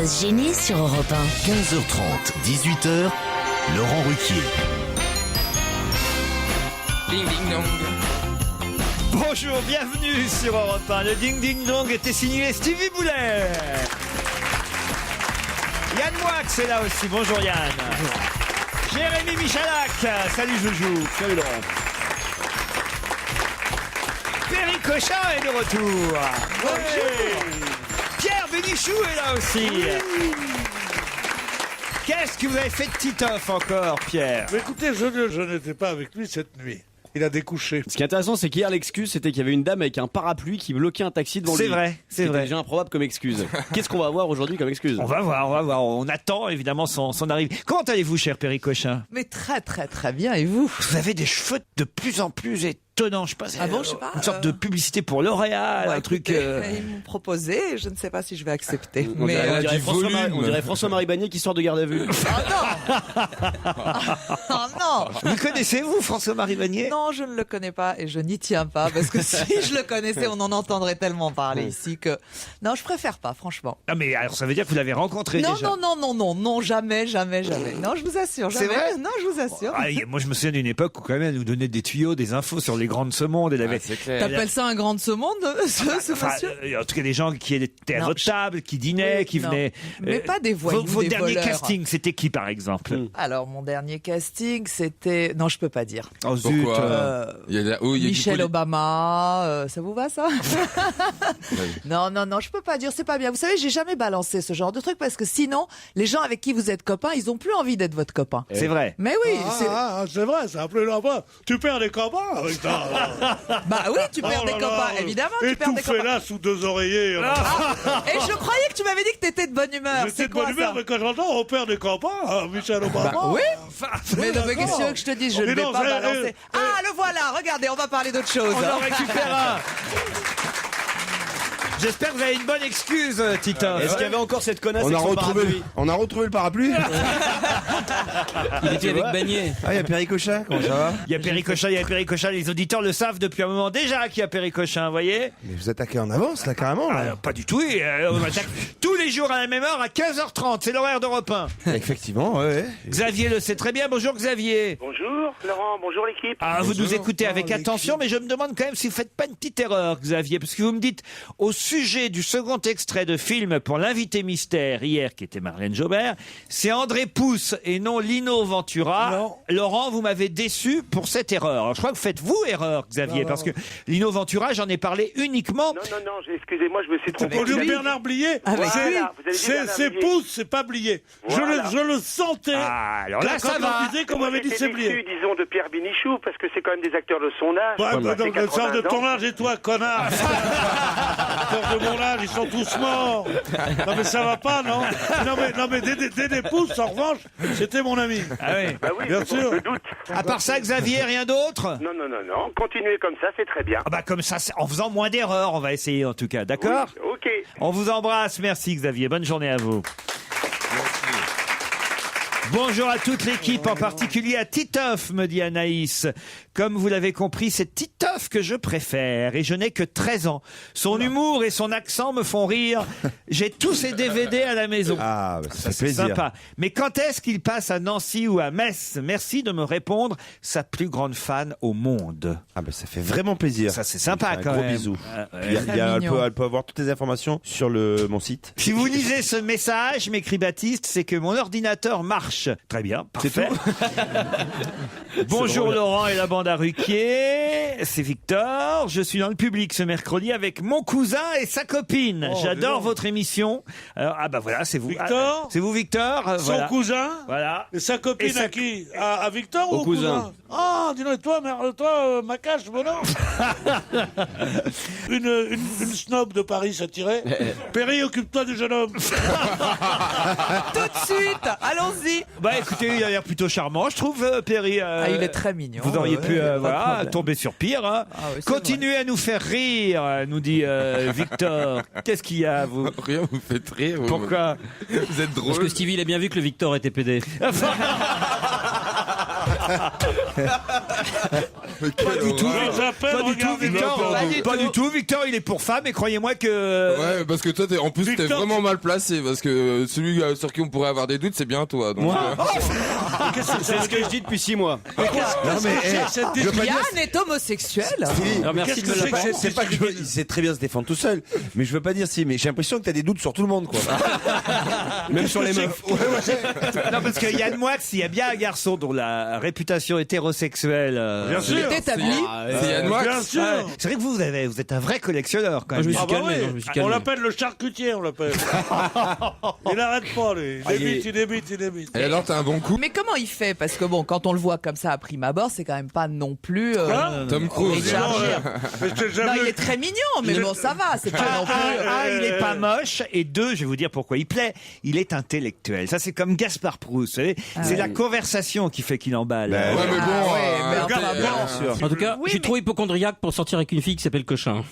Buzz gêné sur Europe 1. 15h30, 18h, Laurent Ruquier. Ding ding dong. Bonjour, bienvenue sur Europe 1. Le Ding Ding Dong était signé Stevie Boulet. Yann Moix est là aussi. Bonjour Yann. Jérémy Michalak. Salut Joujou. Salut Laurent. Perry Cochin est de retour. Bonjour. Pierre Bénichou est là aussi. Qu'est-ce que vous avez fait de Titoff encore, Pierre? Mais écoutez, je n'étais pas avec lui cette nuit. Il a découché. Ce qui est intéressant, c'est qu'hier, l'excuse, c'était qu'il y avait une dame avec un parapluie qui bloquait un taxi devant lui. C'est vrai, c'est vrai. C'était déjà improbable comme excuse. Qu'est-ce qu'on va avoir aujourd'hui comme excuse? On va voir. On attend évidemment son arrivée. Comment allez-vous, cher Perry Cochin? Mais très bien, et vous? Vous avez des cheveux de plus en plus étonnants, je sais pas. Ah bon, je sais pas. Une sorte de publicité pour L'Oréal, un truc. Ils m'ont proposé, je ne sais pas si je vais accepter. On dirait François-Marie Bagné qui sort de garde à vue. Oh non. Vous connaissez-vous François-Marie Bagné? Non, je ne le connais pas et je n'y tiens pas parce que si je le connaissais, on en entendrait tellement parler ici que... Non, je préfère pas, franchement. Ah mais alors ça veut dire que vous l'avez rencontré Non, déjà? non, jamais. Non, je vous assure, jamais. C'est vrai? Non, je vous assure. Ah, moi je me souviens d'une époque où quand même elle nous donnait des tuyaux, des infos sur les grands de ce monde. Elle avait... C'est clair. T'appelles ça un grand de ce monde, ce Enfin, monsieur? en tout cas des gens qui étaient à Non, votre table, qui dînaient, Oui, qui non. venaient... Mais pas des voyous, Vos des derniers voleurs. castings, c'était qui par exemple? Alors, mon dernier casting, c'était... Non, je peux pas dire. Oh zut. Pourquoi il y a du Michelle poli- Obama, ça vous va ça? Non, je peux pas dire, c'est pas bien. Vous savez, j'ai jamais balancé ce genre de truc parce que sinon, les gens avec qui vous êtes copains, ils ont plus envie d'être votre copain. C'est vrai. Mais oui, C'est vrai, c'est un peu là-bas. Tu perds des copains avec ça. bah oui, tu perds Oh des là copains, là. évidemment, Et tu perds tout des fait copains. là sous deux oreillers. Et je croyais que tu m'avais dit que t'étais de bonne humeur. J'étais C'est de quoi bonne humeur, ça? mais quand j'entends on perd des copains, Michel Obama. Bah oui. Mais non, mais qu'est-ce que tu veux que je te dise? Je ne Mais vais non, pas c'est- balancer. Ah, le voilà, regardez, on va parler d'autre chose. On en récupère un. J'espère que vous avez une bonne excuse, Tito. Est-ce qu'il y avait encore cette connasse On avec a son retrouvé, parapluie? on a retrouvé le parapluie. Il était avec Bagné. Ah, il y a Perry Cochin, comment ça va? Il y a Perry Cochin, les auditeurs le savent depuis un moment déjà qu'il y a Perry Cochin, vous voyez? Mais vous attaquez en avance, là, carrément. Là. Pas du tout, on attaque tous les jours à la même heure à 15h30, c'est l'horaire d'Europe 1. Effectivement, ouais. Xavier le sait très bien, bonjour Xavier. Bonjour Laurent, bonjour l'équipe. Ah, vous nous écoutez Oh, avec l'équipe. attention, mais je me demande quand même si vous faites pas une petite erreur, Xavier, parce que vous me dites, au sujet du second extrait de film pour l'invité mystère hier, qui était Marlène Jobert, c'est André Pousse et non Lino Ventura. Non. Laurent, vous m'avez déçu pour cette erreur. Alors, je crois que vous faites vous erreur, Xavier, Non. parce que Lino Ventura, j'en ai parlé uniquement. Non, excusez-moi, je me suis trompé. Au lieu de Vous Bernard Blier, Avec Voilà, vous avez dit c'est Bernard Blier. Pouce, c'est pas Blier. Voilà. Je le sentais. Ah, alors là, Quand ça on va. disait qu'on Moi, m'avait dit j'étais c'est déçu, Blier. disons, de Pierre Bénichou, parce que c'est quand même des acteurs de son âge. Ouais, Quoi, donc, c'est le sort de 80 ton ans. âge et toi, connard. Sort de mon âge, ils sont tous morts. Non mais ça va pas, non? Non mais Dédé Pouce, en revanche, c'était mon ami. Ah oui. Bah oui, Bien bon, sûr. je doute. À part ça, Xavier, rien d'autre? Non, continuez comme ça, c'est très bien. Ah bah comme ça, en faisant moins d'erreurs, on va essayer en tout cas, d'accord? Oui, ok. On vous embrasse, merci Xavier, bonne journée à vous. Bonjour à toute l'équipe, en particulier à Titoff, me dit Anaïs. Comme vous l'avez compris, c'est Titoff que je préfère et je n'ai que 13 ans. Son humour et son accent me font rire. J'ai tous ses DVD à la maison. Ah, bah, ça fait C'est plaisir. sympa. Mais quand est-ce qu'il passe à Nancy ou à Metz? Merci de me répondre, sa plus grande fan au monde. Ah, bah, ça fait vraiment plaisir. Ça, c'est sympa, Un quand gros même. bisou. Ah, ouais. Elle peut avoir toutes les informations sur mon site. Si vous lisez ce message, m'écrit Baptiste, c'est que mon ordinateur marche. Très bien, parfait. Bonjour Laurent et la bande à Ruquier, c'est Victor. Je suis dans le public ce mercredi avec mon cousin et sa copine. Oh, J'adore dis donc. votre émission. Alors, ah bah voilà, c'est vous. Victor Ah, c'est vous Victor. Son Voilà. cousin. Voilà. Et sa copine Et sa- à qui? À Victor ou Au au cousin. Ah, dis donc, toi, Macache, bonhomme. une snob de Paris s'attirait. Perry, occupe-toi du jeune homme. Tout de suite, allons-y. Bah écoutez, il a l'air plutôt charmant, je trouve, Perry. Ah, il est très mignon. Vous auriez pu pas de voilà, problème. tomber sur pire. Hein. Ah oui, c'est Continuez à nous faire rire, nous dit Victor. Qu'est-ce qu'il y a, vous? Rien, vous faites rire. Pourquoi? Vous êtes Parce drôle. que Stevie, il a bien vu que le Victor était pédé. Pas du tout. J'appelle, Pas du tout, regardez, Victor. Pas du tout. Victor, il est pour femme et croyez-moi que. Ouais, parce que toi, en plus, t'es Victor, vraiment mal placé. Parce que celui sur qui on pourrait avoir des doutes, c'est bien toi. Donc, C'est ce que je dis depuis 6 mois. Non mais je veux pas dire. Yann est homosexuel. Alors, merci de me Qu'est-ce que l'apprendre. C'est pas que il sait très bien se défendre tout seul, mais je veux pas dire si. Mais j'ai l'impression que t'as des doutes sur tout le monde, quoi. Même sur les meufs. Non, parce que Yann Moix, il y a bien un garçon dont la réputation hétérosexuelle. Bien sûr. C'est établi. c'est Yann Moix. Bien sûr. Ouais. C'est vrai que vous êtes un vrai collectionneur quand Ah, je même. me suis calmé, oui. non, je me suis On calmé. l'appelle le charcutier, on l'appelle. Il n'arrête pas, lui. Il débite. Et alors, t'as un bon coup. Mais comment il fait? Parce que bon, quand on le voit comme ça à prime abord, c'est quand même pas non plus. Tom Cruise. Richard Non, Gere. mais je t'ai Non, jamais- il est très mignon, mais bon, ça va, c'est pas non plus. Il est pas moche. Et deux, je vais vous dire pourquoi il plaît. Il est intellectuel. Ça, c'est comme Gaspard Proust. Vous savez, c'est la conversation qui fait qu'il emballe. Ouais, mais bon. Ah ouais, mais enfin, regarde, bon. En tout cas, Oui, je suis mais- trop hypochondriaque pour sortir avec une fille qui s'appelle Cochin.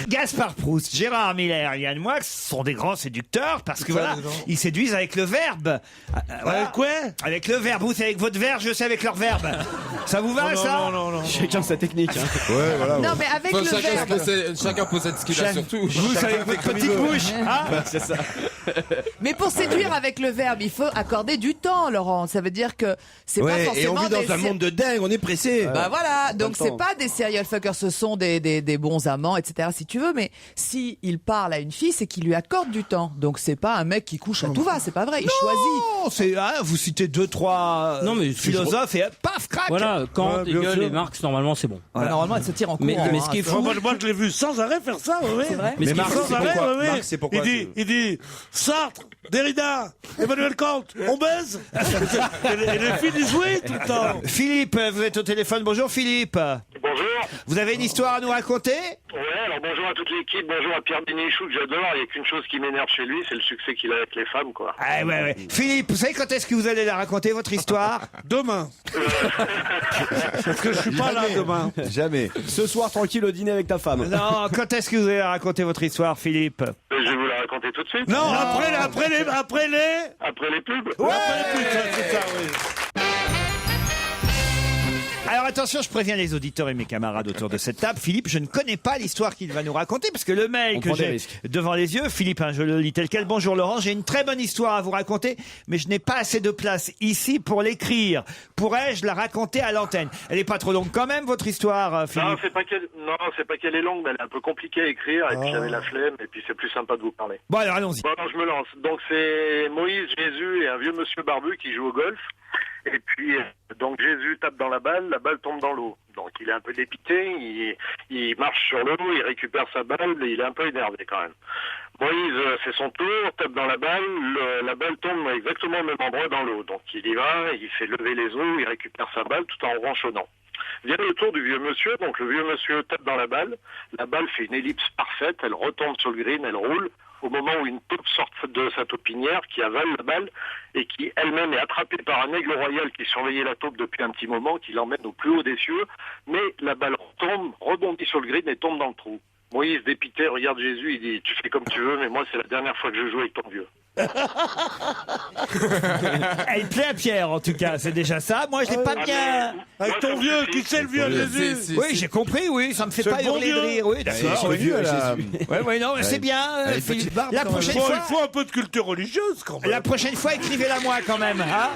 Gaspard Proust, Gérard Miller, Yann Moix sont des grands séducteurs parce que voilà, ils séduisent avec le verbe. Voilà. Quoi? Avec le verbe. Vous, c'est avec votre verbe, je sais avec leur verbe. Ça vous va, ça? Non. Chacun sa technique. Hein. Ouais, voilà. Non, mais avec le verbe. Chacun possède ce qu'il a surtout. Vous, c'est avec votre petite bouche. Hein? C'est ça. Mais pour séduire avec le verbe, il faut accorder du temps, Laurent. Ça veut dire que c'est pas Ouais, et on forcément vit dans un monde de dingue, on est pressé. Bah voilà, donc le c'est temps. pas des serial fuckers, ce sont des bons amants, etc. si tu veux, mais si il parle à une fille, c'est qu'il lui accorde du temps. Donc c'est pas un mec qui couche à tout va, c'est pas vrai, il choisit. Non, c'est, vous citez 2-3 Non, mais philosophes et paf, crac. Voilà, Kant, Ouais, bien Hegel sûr. et Marx, normalement, c'est bon. Bah, normalement, elle se tire en courant. Mais ce qui est fou, Moi, je l'ai vu sans arrêt faire ça, oui. C'est vrai. mais ce qui est Marx, fou, Sans arrêt, pourquoi oui. Marx, c'est pourquoi Il dit Sartre, Derrida, Emmanuel Kant, on baise. Et les filles disent oui tout le temps. Philippe, vous êtes au téléphone. Bonjour Philippe. Bonjour. Vous avez une histoire à nous raconter? Ouais, alors bonjour à toute l'équipe, bonjour à Pierre Bénichou que j'adore. Il n'y a qu'une chose qui m'énerve chez lui, c'est le succès qu'il a avec les femmes, quoi. Ah ouais. Philippe, vous savez quand est-ce que vous allez la raconter, votre histoire? Demain. Parce que je suis pas là demain. Jamais. ce soir, tranquille au dîner avec ta femme. Non, quand est-ce que vous allez raconter votre histoire, Philippe? Je vais vous la raconter tout de suite. Non, après les Après les pubs. c'est ça, oui. Alors attention, je préviens les auditeurs et mes camarades autour de cette table. Philippe, je ne connais pas l'histoire qu'il va nous raconter parce que le mail On que prend des j'ai risques. devant les yeux, Philippe, je le lis tel quel. Bonjour Laurent, j'ai une très bonne histoire à vous raconter, mais je n'ai pas assez de place ici pour l'écrire. Pourrais-je la raconter à l'antenne? Elle est pas trop longue quand même, votre histoire, Philippe? Non, c'est pas qu'elle est longue, mais elle est un peu compliquée à écrire, et puis j'avais la flemme, et puis c'est plus sympa de vous parler. Bon alors allons-y. Bon, alors je me lance. Donc c'est Moïse, Jésus et un vieux monsieur barbu qui joue au golf. Et puis, donc Jésus tape dans la balle tombe dans l'eau. Donc il est un peu dépité, il marche sur l'eau, il récupère sa balle, et il est un peu énervé quand même. Moïse, c'est son tour, tape dans la balle tombe exactement au même endroit dans l'eau. Donc il y va, il fait lever les eaux, il récupère sa balle tout en ronchonnant. Vient le tour du vieux monsieur, donc le vieux monsieur tape dans la balle fait une ellipse parfaite, elle retombe sur le green, elle roule, au moment où une taupe sort de sa taupinière, qui avale la balle, et qui elle-même est attrapée par un aigle royal qui surveillait la taupe depuis un petit moment, qui l'emmène au plus haut des cieux, mais la balle retombe, rebondit sur le green et tombe dans le trou. Moïse, dépité, regarde Jésus, il dit « Tu fais comme tu veux, mais moi c'est la dernière fois que je joue avec ton vieux. » Elle plaît à Pierre en tout cas, c'est déjà ça. Moi je l'ai pas bien. Avec ton vieux, qui c'est le vieux Jésus? Oui, j'ai compris, oui, ça me fait C'est pas le bon hurler de Dieu. rire. Oui, d'accord. C'est le vieux, là. Ouais, non, mais c'est bien. Elle a une Philippe. petite barbe, La quand prochaine Il fois. faut un peu de culture religieuse quand même. La prochaine fois, écrivez-la moi quand même. Hein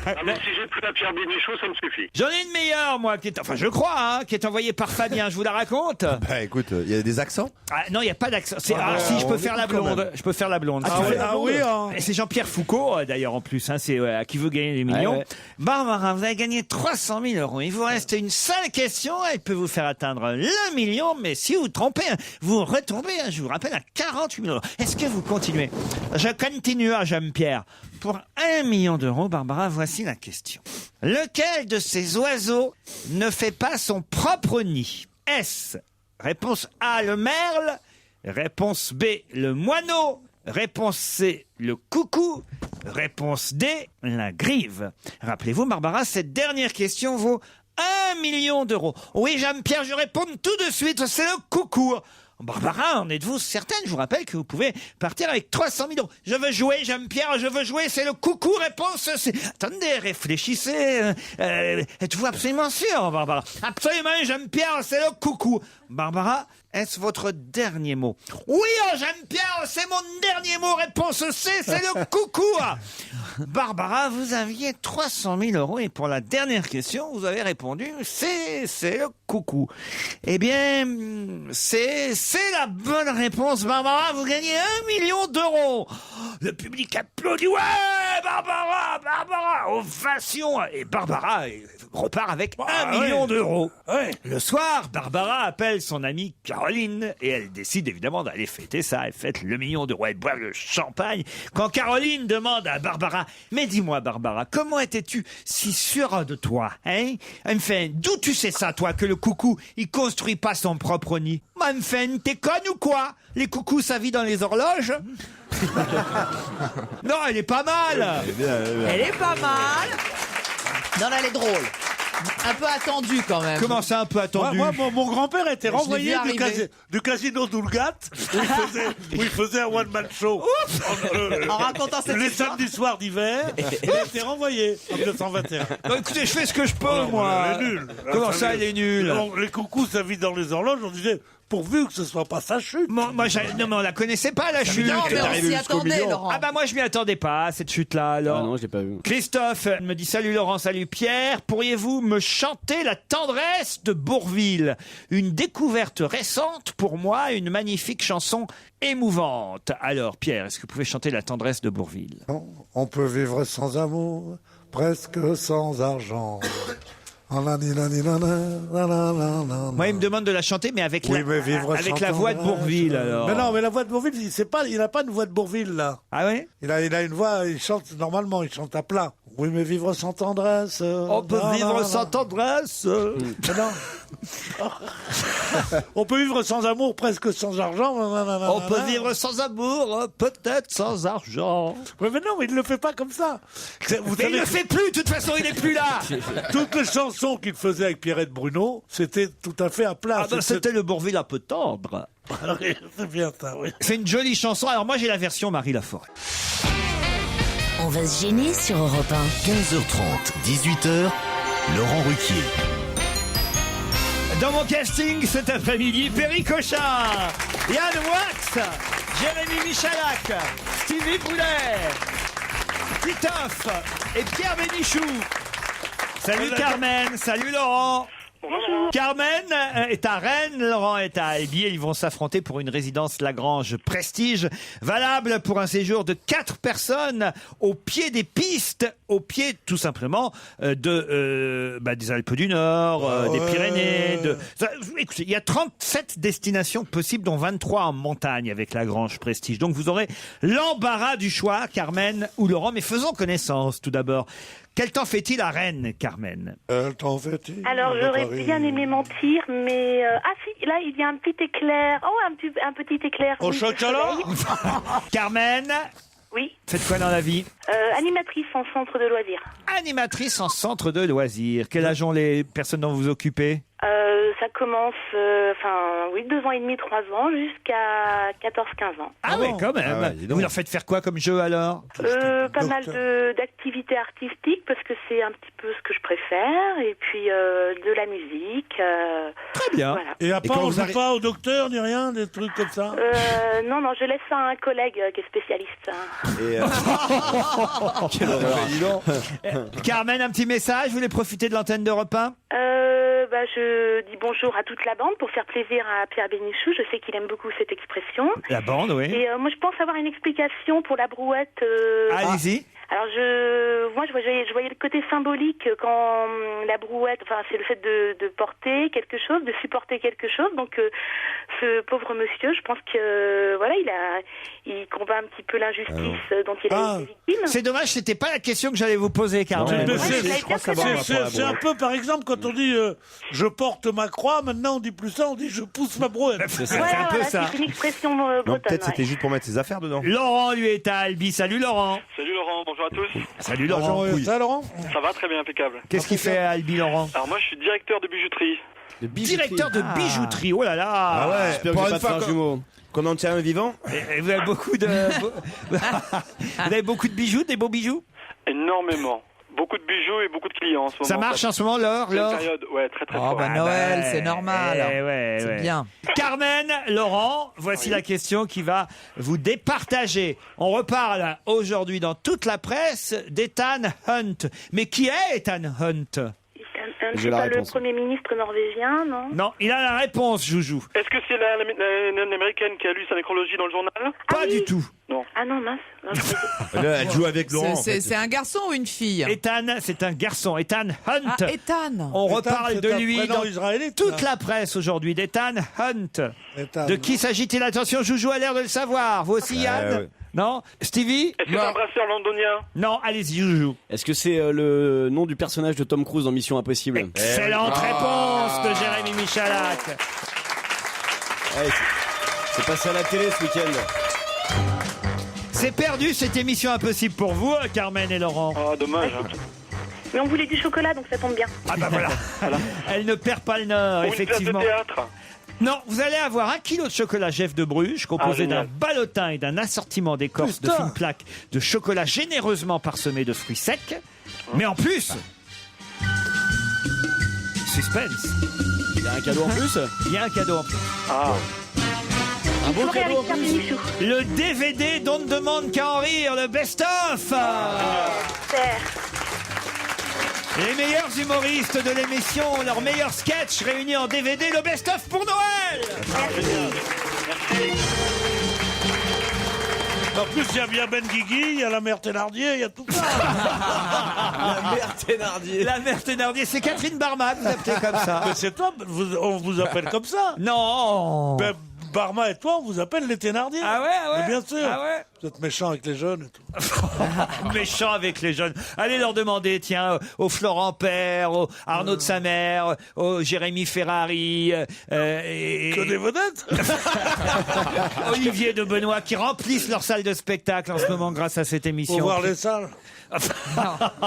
Ah, mais si j'ai plus la Pierre Bénichou, ça me suffit. J'en ai une meilleure, moi, qui est, enfin, je crois, hein, qui est envoyée par Fabien. Je vous la raconte. Bah écoute, il y a des accents. Ah, non, il n'y a pas d'accent. Si, je peux faire la blonde. Je peux faire la blonde. si vous voulez. Oui, hein. Et c'est Jean-Pierre Foucault, d'ailleurs, en plus. Hein, c'est à qui veut gagner des millions. Ouais. Barbara, vous avez gagné 300 000 €. Il vous reste une seule question. Elle peut vous faire atteindre le million. Mais si vous trompez, vous retombez, je vous rappelle, à 48 000 €. Est-ce que vous continuez? Je continue à Jean-Pierre. Pour 1 million d'euros, Barbara, voici la question. Lequel de ces oiseaux ne fait pas son propre nid? Est-ce réponse A, le merle? Réponse B, le moineau? Réponse C, le coucou? Réponse D, la grive. Rappelez-vous, Barbara, cette dernière question vaut 1 million d'euros. Oui, Jean-Pierre, je réponds tout de suite, c'est le coucou. Barbara, en êtes-vous certaine? Je vous rappelle que vous pouvez partir avec 300 000 euros. Je veux jouer, j'aime Pierre, je veux jouer, c'est le coucou, réponse C. Attendez, réfléchissez. Êtes-vous absolument sûr, Barbara? Absolument, j'aime Pierre, c'est le coucou. Barbara, est-ce votre dernier mot? Oui, j'aime Pierre, c'est mon dernier mot, réponse C, c'est le coucou. Barbara, vous aviez 300 000 euros et pour la dernière question, vous avez répondu c'est le coucou. Eh bien, c'est la bonne réponse, Barbara. Vous gagnez 1 million d'euros. Le public applaudit. Ouais, Barbara, ovation. Et Barbara repart avec 1 million d'euros. Ouais. Le soir, Barbara appelle son amie Caroline et elle décide évidemment d'aller fêter ça. Elle fête le million d'euros, elle boit le champagne. Quand Caroline demande à Barbara, mais dis-moi Barbara, comment étais-tu si sûre de toi, hein? Enfin, d'où tu sais ça, toi, que le coucou, il construit pas son propre nid? Enfin, t'es conne ou quoi? Les coucous, ça vit dans les horloges? Non, elle est pas mal. Elle est pas mal. Non, elle est drôle. Un peu attendue quand même. Comment ça, un peu attendu? Moi, mon grand-père était renvoyé vu arriver. du casino d'Oulgat, où il faisait un one-man show. En racontant cette les histoire. samedis soirs d'hiver, il a été renvoyé en 1921. Bon, écoutez, je fais ce que je peux, moi. Elle est nulle. Comment ça, elle est nulle? Les coucous, ça vit dans les horloges, on disait, pourvu que ce soit pas sa chute. Non, mais on la connaissait pas, la chute. Non, mais on s'y attendait, Laurent. Ah bah moi, je m'y attendais pas, à cette chute-là, alors. Ah non, je l'ai pas vu. Christophe me dit: salut Laurent, salut Pierre. Pourriez-vous me chanter La tendresse de Bourvil? Une découverte récente pour moi, une magnifique chanson émouvante. Alors Pierre, est-ce que vous pouvez chanter La tendresse de Bourvil? On peut vivre sans amour, presque sans argent. Moi, il me demande de la chanter, mais avec Oui, mais vivre avec sans la voix de tendresse. Bourvil, alors. Mais non, mais la voix de Bourvil, il n'a pas une voix de Bourvil, là. Ah oui? Il a une voix, il chante normalement, il chante à plat. Oui, mais vivre sans tendresse. On peut vivre sans tendresse. Mais non. On peut vivre sans amour, presque sans argent. On peut vivre sans amour, peut-être sans argent. Mais non, mais il ne le fait pas comme ça. Vous Mais il savez le fait plus, de toute façon, il est plus là. toutes les chansons qu'il faisait avec Pierrette Bruno, c'était tout à fait à plat. Ah ben, c'était le Bourvil un peu tendre. C'est bien ça, oui. C'est une jolie chanson. Alors moi, j'ai la version Marie Laforêt. On va se gêner sur Europe 1. 15h30, 18h, Laurent Ruquier. Dans mon casting cet après-midi, Perry Cochard, Yann Wax, Jérémy Michalak, Stevie Boulet, Titoff et Pierre Bénichou. Salut Carmen, salut Laurent. Bonjour. Carmen est à Rennes, Laurent est à Albi et ils vont s'affronter pour une résidence Lagrange Prestige, valable pour un séjour de 4 personnes au pied des pistes, au pied tout simplement des Alpes du Nord, des Pyrénées. Écoutez, il y a 37 destinations possibles, dont 23 en montagne avec Lagrange Prestige. Donc vous aurez l'embarras du choix, Carmen ou Laurent. Mais faisons connaissance tout d'abord. Quel temps fait-il à Rennes, Carmen? T'en fait-il Alors j'aurais bien aimé mentir, mais si, là il y a un petit éclair. Oh, un petit éclair. Au chocolat. Carmen, Oui. faites quoi dans la vie? Animatrice en centre de loisirs. Animatrice en centre de loisirs. Quel âge ont les personnes dont vous vous occupez? Ça commence, 2 ans et demi, 3 ans, jusqu'à 14-15 ans. Ah oui, quand même. Ah ouais, dis donc. Vous leur faites faire quoi comme jeu alors? Pas mal d'activités artistiques, parce que c'est un petit peu ce que je préfère, et puis de la musique. Très bien. Voilà. Et à Et part, quand on vous joue arri- pas au docteur, ni rien, des trucs comme ça. Non, je laisse ça à un collègue qui est spécialiste. Et, quelle horreur. Dis donc. Carmen, un petit message. Vous voulez profiter de l'antenne d'Europe 1? Je dis bonjour à toute la bande pour faire plaisir à Pierre Bénichou. Je sais qu'il aime beaucoup cette expression. La bande, oui. Et moi, je pense avoir une explication pour la brouette. Allez-y. Alors, je voyais le côté symbolique quand la brouette, c'est le fait de porter quelque chose, de supporter quelque chose. Donc, ce pauvre monsieur, je pense que, il combat un petit peu l'injustice dont il a été victime. C'est dommage, c'était pas la question que j'allais vous poser, Carmen. Mais je crois savoir c'est un peu, par exemple, quand on dit je porte ma croix, maintenant on dit plus ça, on dit je pousse ma brouette. C'est un peu ça. C'est une expression Non, bretonne. peut-être c'était juste pour mettre ses affaires dedans. Laurent, lui, est à Albi. Salut Laurent. Salut Laurent, bonjour à tous. Salut Laurent. Ça, Laurent? Ça va très bien, impeccable. Qu'est-ce qu'il fait à Albi, Laurent? Alors moi je suis directeur de bijouterie. directeur de bijouterie. Oh là là. Ah ouais, J'espère que pour j'ai une pas de fois frère jumeau. qu'on en tient un vivant. Et vous avez beaucoup de vous avez beaucoup de bijoux, des beaux bijoux? Énormément. Beaucoup de bijoux et beaucoup de clients en ce moment. Ça marche en ce moment, l'or, C'est une l'or? période, ouais, très très Oh, fort. bah Noël, c'est normal. Ouais, C'est ouais. bien. Carmen, Laurent, voici la question qui va vous départager. On reparle aujourd'hui dans toute la presse d'Ethan Hunt. Mais qui est Ethan Hunt? C'est pas le Premier ministre norvégien, non? Non, il a la réponse, Joujou. Est-ce que c'est l'américaine qui a lu sa nécrologie dans le journal? Pas du tout. Non. Ah non, mince. Là, elle joue avec Laurent. C'est un garçon ou une fille? Ethan, c'est un garçon. Ethan Hunt. Ah, Ethan. On Ethan, reparle c'est de un lui prénom dans israélite, toute là. la presse aujourd'hui, d'Ethan Hunt. Ethan. De qui s'agit-il? Attention, Joujou a l'air de le savoir. Vous aussi, Yann? ouais. Non? Stevie? Est-ce que c'est un brasseur londonien? Non, allez-y, Joujou. Est-ce que c'est le nom du personnage de Tom Cruise dans Mission Impossible? Excellente réponse de Jérémy Michalak. Ouais, c'est passé à la télé ce week-end. C'est perdu cette émission impossible pour vous, Carmen et Laurent. Ah, dommage. Hein. Mais on voulait du chocolat, donc ça tombe bien. Ah bah voilà. Elle ne perd pas le nord, Ou une pièce de effectivement. théâtre. Non, vous allez avoir 1 kilo de chocolat Jeff de Bruges, composé d'un génial. ballotin et d'un assortiment d'écorce de fines plaques de chocolat généreusement parsemé de fruits secs. Mais en plus, suspense, Il y a un cadeau en plus? il y a un cadeau en plus. Ah. Un beau Soirée cadeau en avec Pierre plus? Bénichou. Le DVD dont ne demande qu'à en rire, le best-of. Super. Les meilleurs humoristes de l'émission, leurs meilleurs sketchs réunis en DVD, le best-of pour Noël. En plus, il y a bien Ben Guigui, il y a la mère Thénardier, il y a tout ça. La mère Thénardier. La mère Thénardier, c'est Catherine Barma que vous appelez comme ça. Mais c'est toi, on vous appelle comme ça. Non. Ben, Barma et toi, on vous appelle les Thénardier. Ah ouais, ah ouais. Mais bien sûr. Ah ouais. Vous êtes méchants avec les jeunes et tout. Méchant avec les jeunes. Allez leur demander, tiens, au Florent Père, au Arnaud de sa mère, au Jérémy Ferrari, Que des vedettes. Olivier de Benoît, qui remplissent leur salle de spectacle en ce moment grâce à cette émission. Pour voir les salles. Ah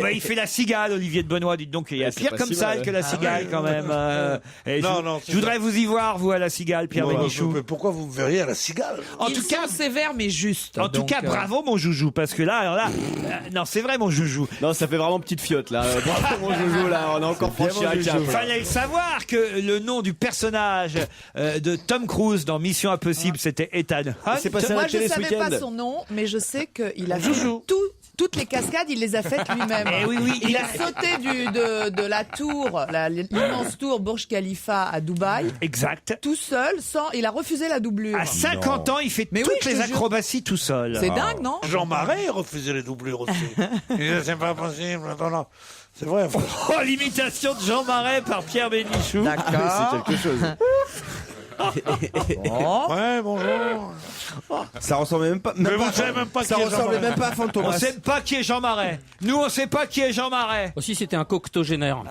bah, il fait la cigale, Olivier de Benoît. Dites donc, il y a Ouais, c'est pire pas comme si salle mal. que la cigale quand même. Et Non, je, non, je voudrais vous y voir, vous, à la cigale, Pierre Non, Bénichou. mais pourquoi vous me verriez à la cigale? En Ils tout cas, sont sévères mais justes. en tout donc, cas, bravo mon joujou, parce que là, alors là, non, c'est vrai mon joujou. Non, ça fait vraiment petite fiotte là. Bravo mon joujou là, on a encore franchi un cap. là. Fallait le savoir que le nom du personnage de Tom Cruise dans Mission Impossible, c'était Ethan Hunt. C'est passé à Moi, la je télé ce savais week-end. pas son nom, mais je sais qu'il a fait toutes les cascades, il les a faites lui-même. Eh oui, oui, il a sauté de la tour, l'immense tour Burj Khalifa à Dubaï, Exact. tout seul, sans. Il a refusé la doublure. À 50 ans, il fait Mais toutes oui, je les te jure. acrobaties tout seul. C'est dingue, non? Jean Marais refusait les doublures aussi. Il disait, c'est pas possible. Non, non. C'est vrai. Oh, l'imitation de Jean Marais par Pierre Bénichou. D'accord. C'est quelque chose. Ouais, bonjour. Ça ressemblait même pas. Mais vous savez même pas qui Ça est Jean ressemblait Marais. même pas à On Fantomas. sait pas qui est Jean Marais. Nous, on sait pas qui est Jean Marais. Aussi, c'était un coctogénaire.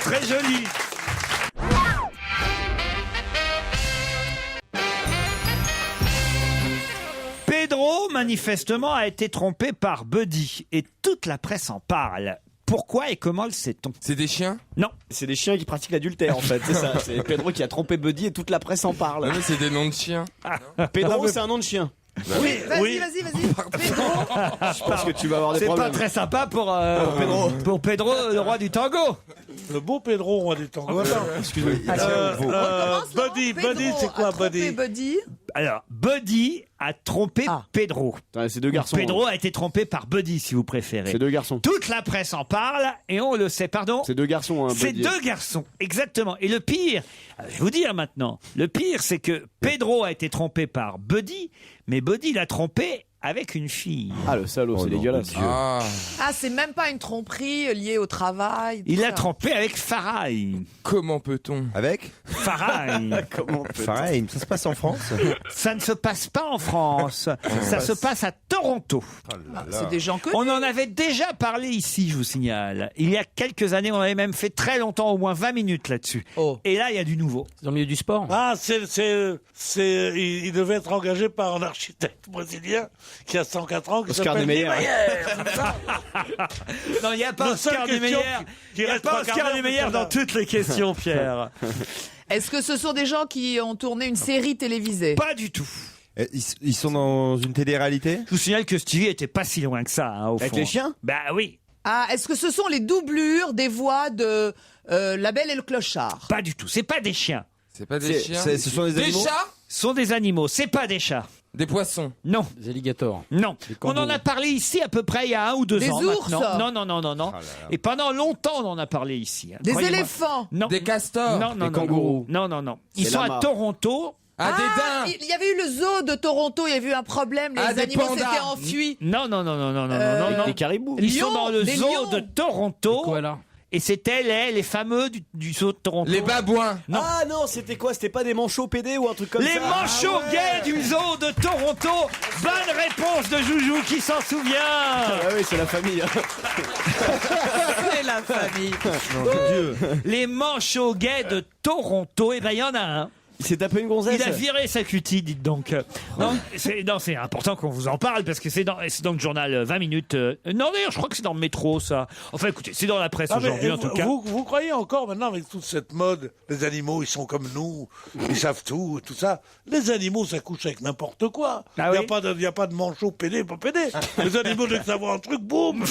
Très joli. Pedro, manifestement, a été trompé par Buddy. Et toute la presse en parle. Pourquoi et comment le sait-on? C'est des chiens? Non. C'est des chiens qui pratiquent l'adultère en fait, c'est ça. C'est Pedro qui a trompé Buddy et toute la presse en parle. Non, mais c'est des noms de chiens. Pedro, c'est un nom de chien. Oui, oui. Vas-y. Pedro. Je pense que tu vas avoir des C'est pas problèmes. très sympa pour Pedro, le roi du tango. Le beau Pedro, roi du tango. Excuse-moi. Recommence, Laurent. Buddy, Pedro Buddy, c'est quoi a trompé Buddy? Buddy. Alors, Buddy a trompé Pedro. C'est deux garçons. Pedro a été trompé par Buddy, si vous préférez. C'est deux garçons. Toute la presse en parle et on le sait, pardon. C'est deux garçons. Hein, C'est Buddy. deux garçons, exactement. Et le pire, je vais vous dire maintenant, le pire c'est que Pedro a été trompé par Buddy, mais Buddy l'a trompé avec une fille. Ah le salaud, c'est dégueulasse. Ah. Ah, c'est même pas une tromperie liée au travail. Il tout l'a ça. trompé avec Farai. Comment peut-on? Avec Farai. Comment Pareil, ça se passe en France. Ça ne se passe pas en France, ça se passe à Toronto. C'est des gens connus. On en avait déjà parlé ici, je vous signale. Il y a quelques années, on avait même fait très longtemps, au moins 20 minutes là-dessus. Oh. Et là, il y a du nouveau. Dans le milieu du sport. Ah, il devait être engagé par un architecte brésilien qui a 104 ans, qui Oscar s'appelle Niemeyer. Non, il n'y a pas La seule Oscar question Niemeyer. qui Il n'y a reste pas trois quarts Oscar d'heure, Niemeyer c'est dans ça. toutes les questions, Pierre. Est-ce que ce sont des gens qui ont tourné une série télévisée? Pas du tout. Ils sont dans une télé-réalité? Je vous signale que Stevie était pas si loin que ça, hein, au Avec fond. les chiens? Bah oui. Ah, est-ce que ce sont les doublures des voix de La Belle et le Clochard? Pas du tout. C'est pas des chiens. C'est pas des chiens. Ce sont des animaux? chats. Ce sont des animaux. C'est pas des chats. Des poissons. Non. Des alligators. Non. On en a parlé ici à peu près il y a 1 ou 2 Des ans ours? maintenant. Non. Et pendant longtemps, on en a parlé ici. hein. Des Croyez-moi. éléphants? Non. Des castors. Non. kangourous. Non. Ils Des sont lamas. à Toronto. Ah, des daims. Il y avait eu le zoo de Toronto, il y avait eu un problème, les Ah, des animaux pandas. s'étaient enfuis. Non. Des caribous. Ils sont Lions, dans le des zoo lions. de Toronto. Koalas. Et c'était les fameux du zoo de Toronto. Les babouins. Non. Ah non, c'était quoi? C'était pas des manchots PD ou un truc comme Les ça? manchots gays du zoo de Toronto. Bonne réponse de Joujou qui s'en souvient. Ah oui, c'est la famille. C'est la famille. Les manchots gays de Toronto. Et ben il y en a un. Il s'est tapé une gonzesse. Il a viré sa cutie, dites donc. C'est important qu'on vous en parle parce que c'est dans le journal 20 minutes. Non, d'ailleurs, je crois que c'est dans le métro, ça. Enfin, écoutez, c'est dans la presse aujourd'hui, en tout cas. Vous croyez encore maintenant avec toute cette mode, les animaux ils sont comme nous, ils savent tout, tout ça. Les animaux ça couche avec n'importe quoi. Il Ah n'y oui a pas de manchot pédé, pas pédé. Les animaux dès que ça voit un truc, boum.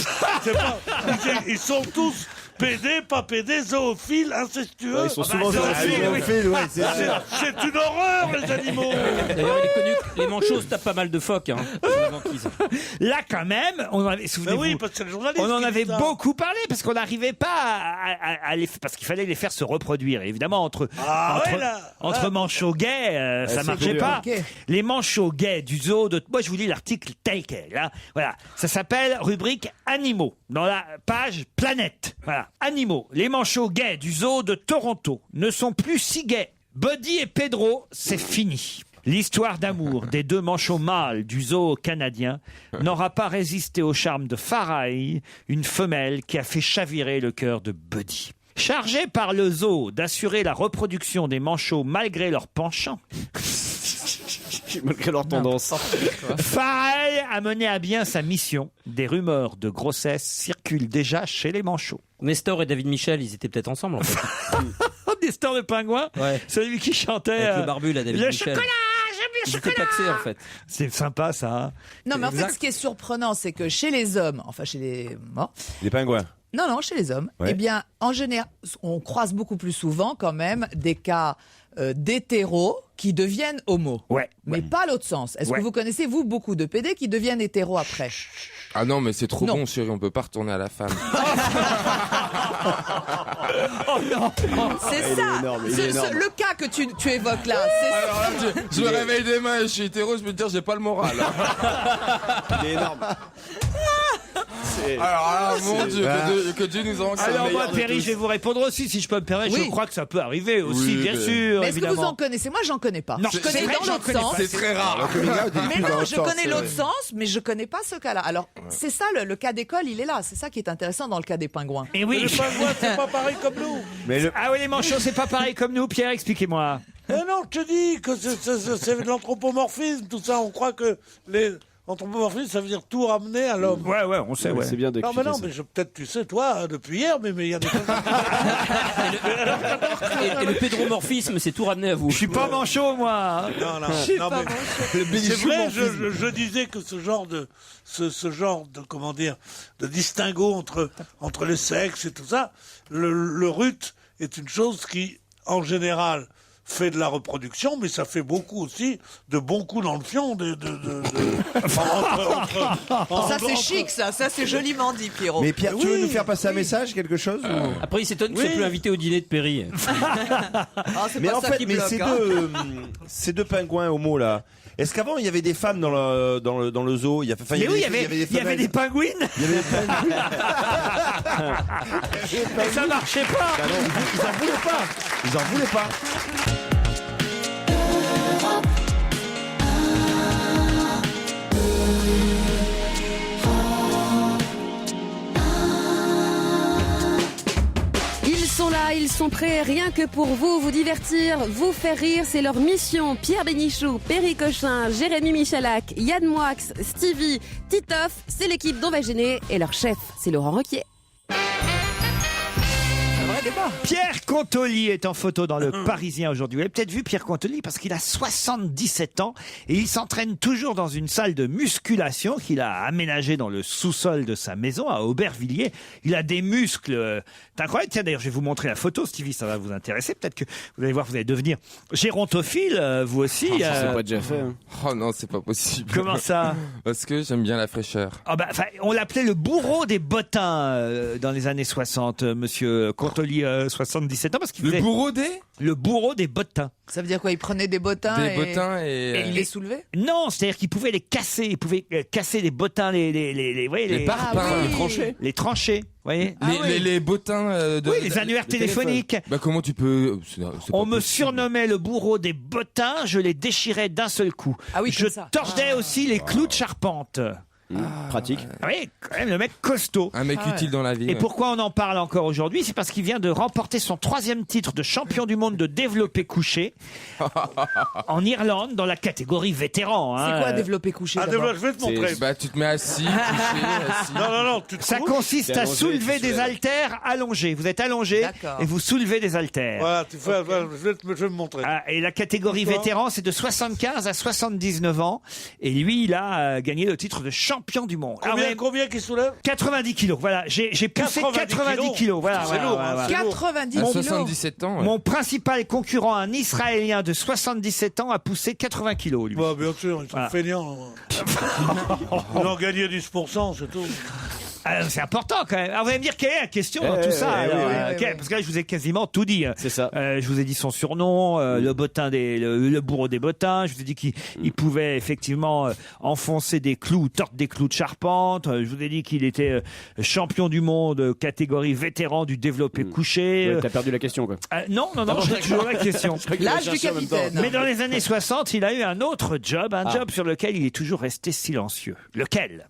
Ils sont tous pédés, pas pédés, zoophiles, incestueux. Ils sont souvent zoophiles, C'est une horreur les animaux. D'ailleurs, il est connu que les manchots se tapent pas mal de phoques. Hein, sur la banquise. Là, quand même, on en avait, Ben souvenez-vous, oui, parce que c'est le journaliste on en qui avait dit ça. beaucoup parlé parce qu'on n'arrivait pas à les, parce qu'il fallait les faire se reproduire. Et évidemment, entre manchots gays, ça c'est marchait dur. pas. Ok. Les manchots gays du zoo de, moi je vous lis l'article tel quel. Hein. Voilà, ça s'appelle rubrique animaux dans la page planète. Voilà, animaux. Les manchots gays du zoo de Toronto ne sont plus si gays. Buddy et Pedro, c'est fini. L'histoire d'amour des 2 manchots mâles du zoo canadien n'aura pas résisté au charme de Farai, une femelle qui a fait chavirer le cœur de Buddy. Chargé par le zoo d'assurer la reproduction des manchots malgré leur penchant, Malgré leur tendance. Farai a mené à bien sa mission. Des rumeurs de grossesse circulent déjà chez les manchots. Nestor et David Michel, ils étaient peut-être ensemble en fait. Nestor le pingouin, Ouais. celui qui chantait Avec le barbu là, David le Michel. chocolat, j'aime bien le Ils étaient chocolat. paxés en fait. C'est sympa ça. Hein. Non, mais en fait, Exact. ce qui est surprenant, c'est que chez les hommes, enfin chez les... Bon, Les pingouins. non, chez les hommes, Ouais. eh bien, en général, on croise beaucoup plus souvent quand même des cas d'hétéros qui deviennent homo. Ouais. Mais pas l'autre sens. Est-ce Ouais. que vous connaissez, vous, beaucoup de PD qui deviennent hétéros après? Ah non, mais c'est trop Non. bon, chérie, on peut pas retourner à la femme. C'est Il ça. est énorme, il est énorme. Le cas que tu évoques là, c'est ça. Alors là, je me réveille demain et je suis hétéro, je peux te dire, j'ai pas le moral. Il est énorme. Alors là, mon Dieu, que Dieu nous en Alors moi, Perry, je vais vous répondre aussi, si je peux me permettre. Oui. Je crois que ça peut arriver aussi, Oui, bien mais- sûr, Mais est-ce que vous évidemment. en connaissez? Moi, j'en connais pas. Non, je c'est connais vrai que dans j'en l'autre connais sens. pas. C'est très rare. Mais non, je connais l'autre sens, mais je connais pas ce cas-là. Alors, c'est ça, le cas d'école, il est là. C'est ça qui est intéressant dans le cas des pingouins. Et oui. Les pingouins c'est pas pareil comme nous. Mais le... Ah oui, les manchots, c'est pas pareil comme nous. Pierre, expliquez-moi. Non, je te dis que c'est de l'anthropomorphisme, tout ça. On croit que l'anthropomorphisme, ça veut dire tout ramener à l'homme. Ouais, on sait, ouais. C'est bien Non, mais d'expliquer non, ça. mais peut-être tu sais, toi, depuis hier, mais il y a des choses. Et le pédromorphisme, c'est tout ramené à vous. Je suis pas manchot, moi. Non, mais c'est vrai, je disais que ce genre de comment dire, de distinguo entre les sexes et tout ça, le rut est une chose qui, en général, fait de la reproduction, mais ça fait beaucoup aussi de bons coups dans le fion. Ça, c'est chic, ça. Ça, c'est joliment dit, Pierrot. Mais Pierre, tu veux nous faire passer un message, quelque chose ou... Après, il s'étonne qu'il soit plus invité au dîner de Perry. Ah, c'est Mais pas en ça fait, qui mais bloque, hein. ces deux pingouins homo là, est-ce qu'avant il y avait des femmes dans le zoo? Il y avait, enfin, Mais oui, il y des avait femelles. des pingouines. Il y avait des pingouins. Et ça marchait pas. Bah non, ils en voulaient pas. Ils en voulaient pas. Il sont là, ils sont prêts rien que pour vous divertir, vous faire rire, c'est leur mission. Pierre Bénichou, Perry Cochin, Jérémy Michalak, Yann Moix, Stevie, Titoff, c'est l'équipe d'On va gêner et leur chef, c'est Laurent Ruquier. Pierre Contoli est en photo dans le Parisien aujourd'hui. Vous avez peut-être vu Pierre Contoli parce qu'il a 77 ans et il s'entraîne toujours dans une salle de musculation qu'il a aménagée dans le sous-sol de sa maison à Aubervilliers. Il a des muscles. C'est incroyable. Tiens, d'ailleurs, je vais vous montrer la photo, Stevie, ça va vous intéresser. Peut-être que vous allez voir, vous allez devenir gérontophile, vous aussi. C'est pas déjà fait. Hein. Oh non, c'est pas possible. Comment ça? Parce que j'aime bien la fraîcheur. Ah bah, on l'appelait le bourreau des bottins dans les années 60, monsieur Contoli, 77 ans, parce qu'il Le bourreau des Le bourreau des bottins. Ça veut dire quoi? Il prenait des bottins et il les soulevait? Non, c'est-à-dire qu'il pouvait les casser. Il pouvait casser les bottins, les parpaings, les tranchées. Les tranchées, vous voyez? Les bottins oui, les annuaires téléphoniques. Bah comment tu peux... On me surnommait le bourreau des bottins, je les déchirais d'un seul coup. Ah oui, je tordais aussi les clous de charpente. Pratique. Oui, quand même, le mec costaud. Un mec utile dans la vie. Et pourquoi on en parle encore aujourd'hui? C'est parce qu'il vient de remporter son 3e titre de champion du monde de développé couché en Irlande dans la catégorie vétéran. C'est quoi développé couché? Je vais te montrer. Bah, tu te mets assis, couché, assis. Non. Ça consiste à soulever des haltères allongés. Vous êtes allongé et vous soulevez des haltères. Voilà, je vais me montrer. Et la catégorie vétéran, c'est de 75 à 79 ans. Et lui, il a gagné le titre de champion du monde. Combien qu'il soulève? 90 kilos. Voilà, j'ai poussé 90 kilos. Voilà, c'est lourd. 90 À kilos. 77 ans. Ouais. Mon principal concurrent, un Israélien de 77 ans, a poussé 80 kilos, lui. Bah, bien sûr, ils sont feignants. Ils ont gagné 10%, c'est tout. C'est important quand même. Alors vous allez me dire quelle est la question dans tout ça parce que là je vous ai quasiment tout dit. C'est ça. Je vous ai dit son surnom, le bourreau des bottins. Je vous ai dit qu'il pouvait effectivement enfoncer des clous, tordre des clous de charpente. Je vous ai dit qu'il était champion du monde catégorie vétéran du développé couché. Ouais, t'as perdu la question quoi. Non, j'ai toujours la question. L'âge du capitaine. Mais dans les années 60, il a eu un autre job, job sur lequel il est toujours resté silencieux. Lequel?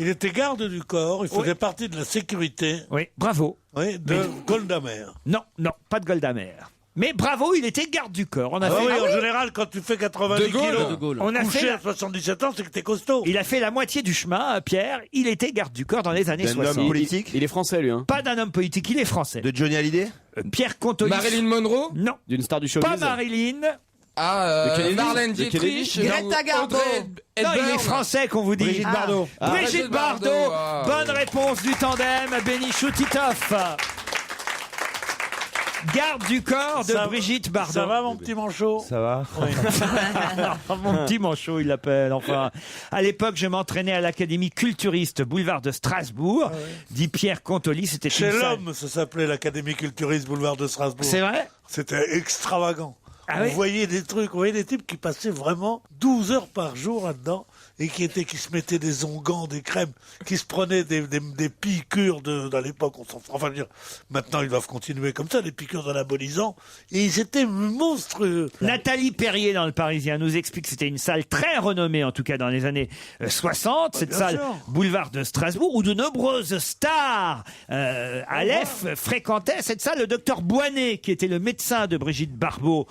Il était garde du corps, il faisait partie de la sécurité. Oui, bravo. Oui, de Golda Meir. Non, pas de Golda Meir. Mais bravo, il était garde du corps. En général, quand tu fais 90 kilos, on a couché à 77 ans, c'est que t'es costaud. Il a fait la moitié du chemin, Pierre. Il était garde du corps dans les années 60. D'un homme politique? Il est français, lui. Hein. Pas d'un homme politique, il est français. De Johnny Hallyday? Pierre Contoli. Marilyn Monroe? Non. D'une star du showbiz? Pas Marilyn. Marlène Dietrich. Greta Garbo. Non, il est français qu'on vous dit. Brigitte Bardot. Brigitte Bardot. Bonne réponse du tandem Bénichou-Titoff. Garde du corps de Brigitte Bardot. Ça va, mon petit manchot? Ça va. Oui. Mon petit manchot, il l'appelle. Enfin, à l'époque, je m'entraînais à l'Académie culturiste boulevard de Strasbourg. Dit Pierre Contoli, c'était chez l'homme, ça s'appelait l'Académie culturiste boulevard de Strasbourg. C'est vrai? C'était extravagant. Vous voyez des trucs, vous voyez des types qui passaient vraiment 12 heures par jour là-dedans et qui se mettaient des onguents, des crèmes, qui se prenaient des piqûres à l'époque, on s'en fout. Enfin, maintenant ils doivent continuer comme ça, des piqûres d'anabolisants, et ils étaient monstrueux. Nathalie Perrier dans le Parisien nous explique que c'était une salle très renommée, en tout cas dans les années 60, cette salle boulevard de Strasbourg, où de nombreuses stars fréquentaient cette salle. Le docteur Boinet, qui était le médecin de Brigitte Bardot,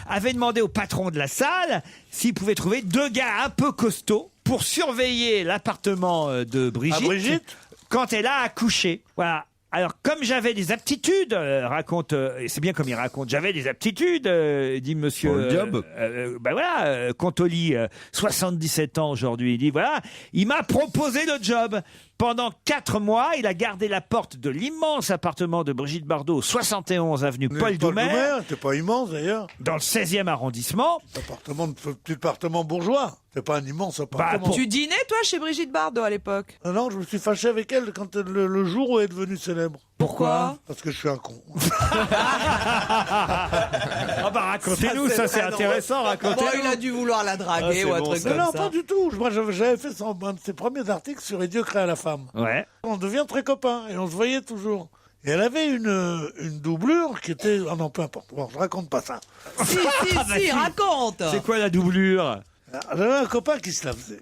avait demandé au patron de la salle s'il pouvait trouver 2 gars un peu costauds pour surveiller l'appartement de Brigitte quand elle a accouché. Voilà. Alors, comme j'avais des aptitudes, raconte, et c'est bien comme il raconte, j'avais des aptitudes, dit monsieur... Pour le job. Contoli, 77 ans aujourd'hui, il dit, voilà, il m'a proposé le job. Pendant 4 mois, il a gardé la porte de l'immense appartement de Brigitte Bardot, 71 avenue Paul Doumer. C'était pas immense d'ailleurs. Dans le 16e arrondissement. Petit appartement bourgeois. C'est pas un immense appartement. Tu dînais, toi, chez Brigitte Bardot à l'époque? Non, je me suis fâché avec elle quand le jour où elle est devenue célèbre. Pourquoi? Parce que je suis un con. Racontez-nous, ça c'est intéressant, racontez-nous. Il a dû vouloir la draguer ou un truc comme ça. Non, pas du tout. Moi, j'avais fait un de ses premiers articles sur Et Dieu créa la femme. Ouais. On devient très copains et on se voyait toujours. Et elle avait une doublure qui était... Ah non, peu importe. Bon, je raconte pas ça. Si, raconte. C'est quoi la doublure? J'avais un copain qui se la faisait.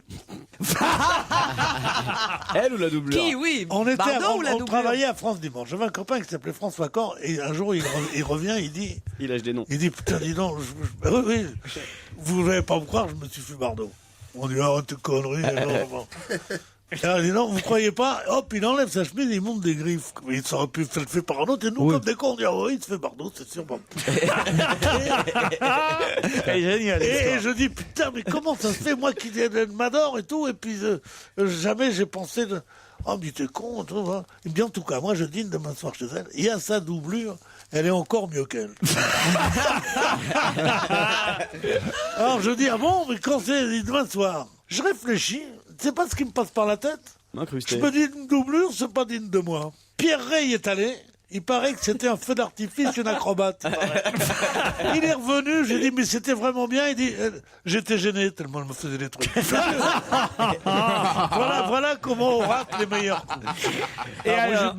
Elle ou la doublure? Qui, oui. On Doublure travaillait à France Dimanche. J'avais un copain qui s'appelait François Cor, et un jour il revient, il dit. Il lâche des noms. Il dit putain, dis donc, oui, vous n'allez pas me croire, je me suis fait Bardot. On dit arrête tes conneries. Alors il dit non, vous croyez pas? Hop, il enlève sa chemise et il monte des griffes. Il aurait pu se le faire par un autre, et nous comme des cons, on dit ah oui, il se fait Bardot, c'est sûr. Bon. Génial. Et je dis putain, mais comment ça se fait, moi qui m'adore et tout, et puis jamais j'ai pensé de. Oh, mais t'es con, tout, hein. Et bien, en tout cas, moi, je dîne demain soir chez elle. Et à sa doublure, elle est encore mieux qu'elle. Alors, je dis, ah bon, mais quand c'est demain soir, je réfléchis, c'est pas ce qui me passe par la tête. Je me dis, une doublure, c'est pas digne de moi. Pierre Rey y est allé. Il paraît que c'était un feu d'artifice, une acrobate. Il est revenu, j'ai dit, mais c'était vraiment bien. Il dit, j'étais gêné tellement elle me faisait des trucs. voilà comment on rate les meilleurs coups. Et alors,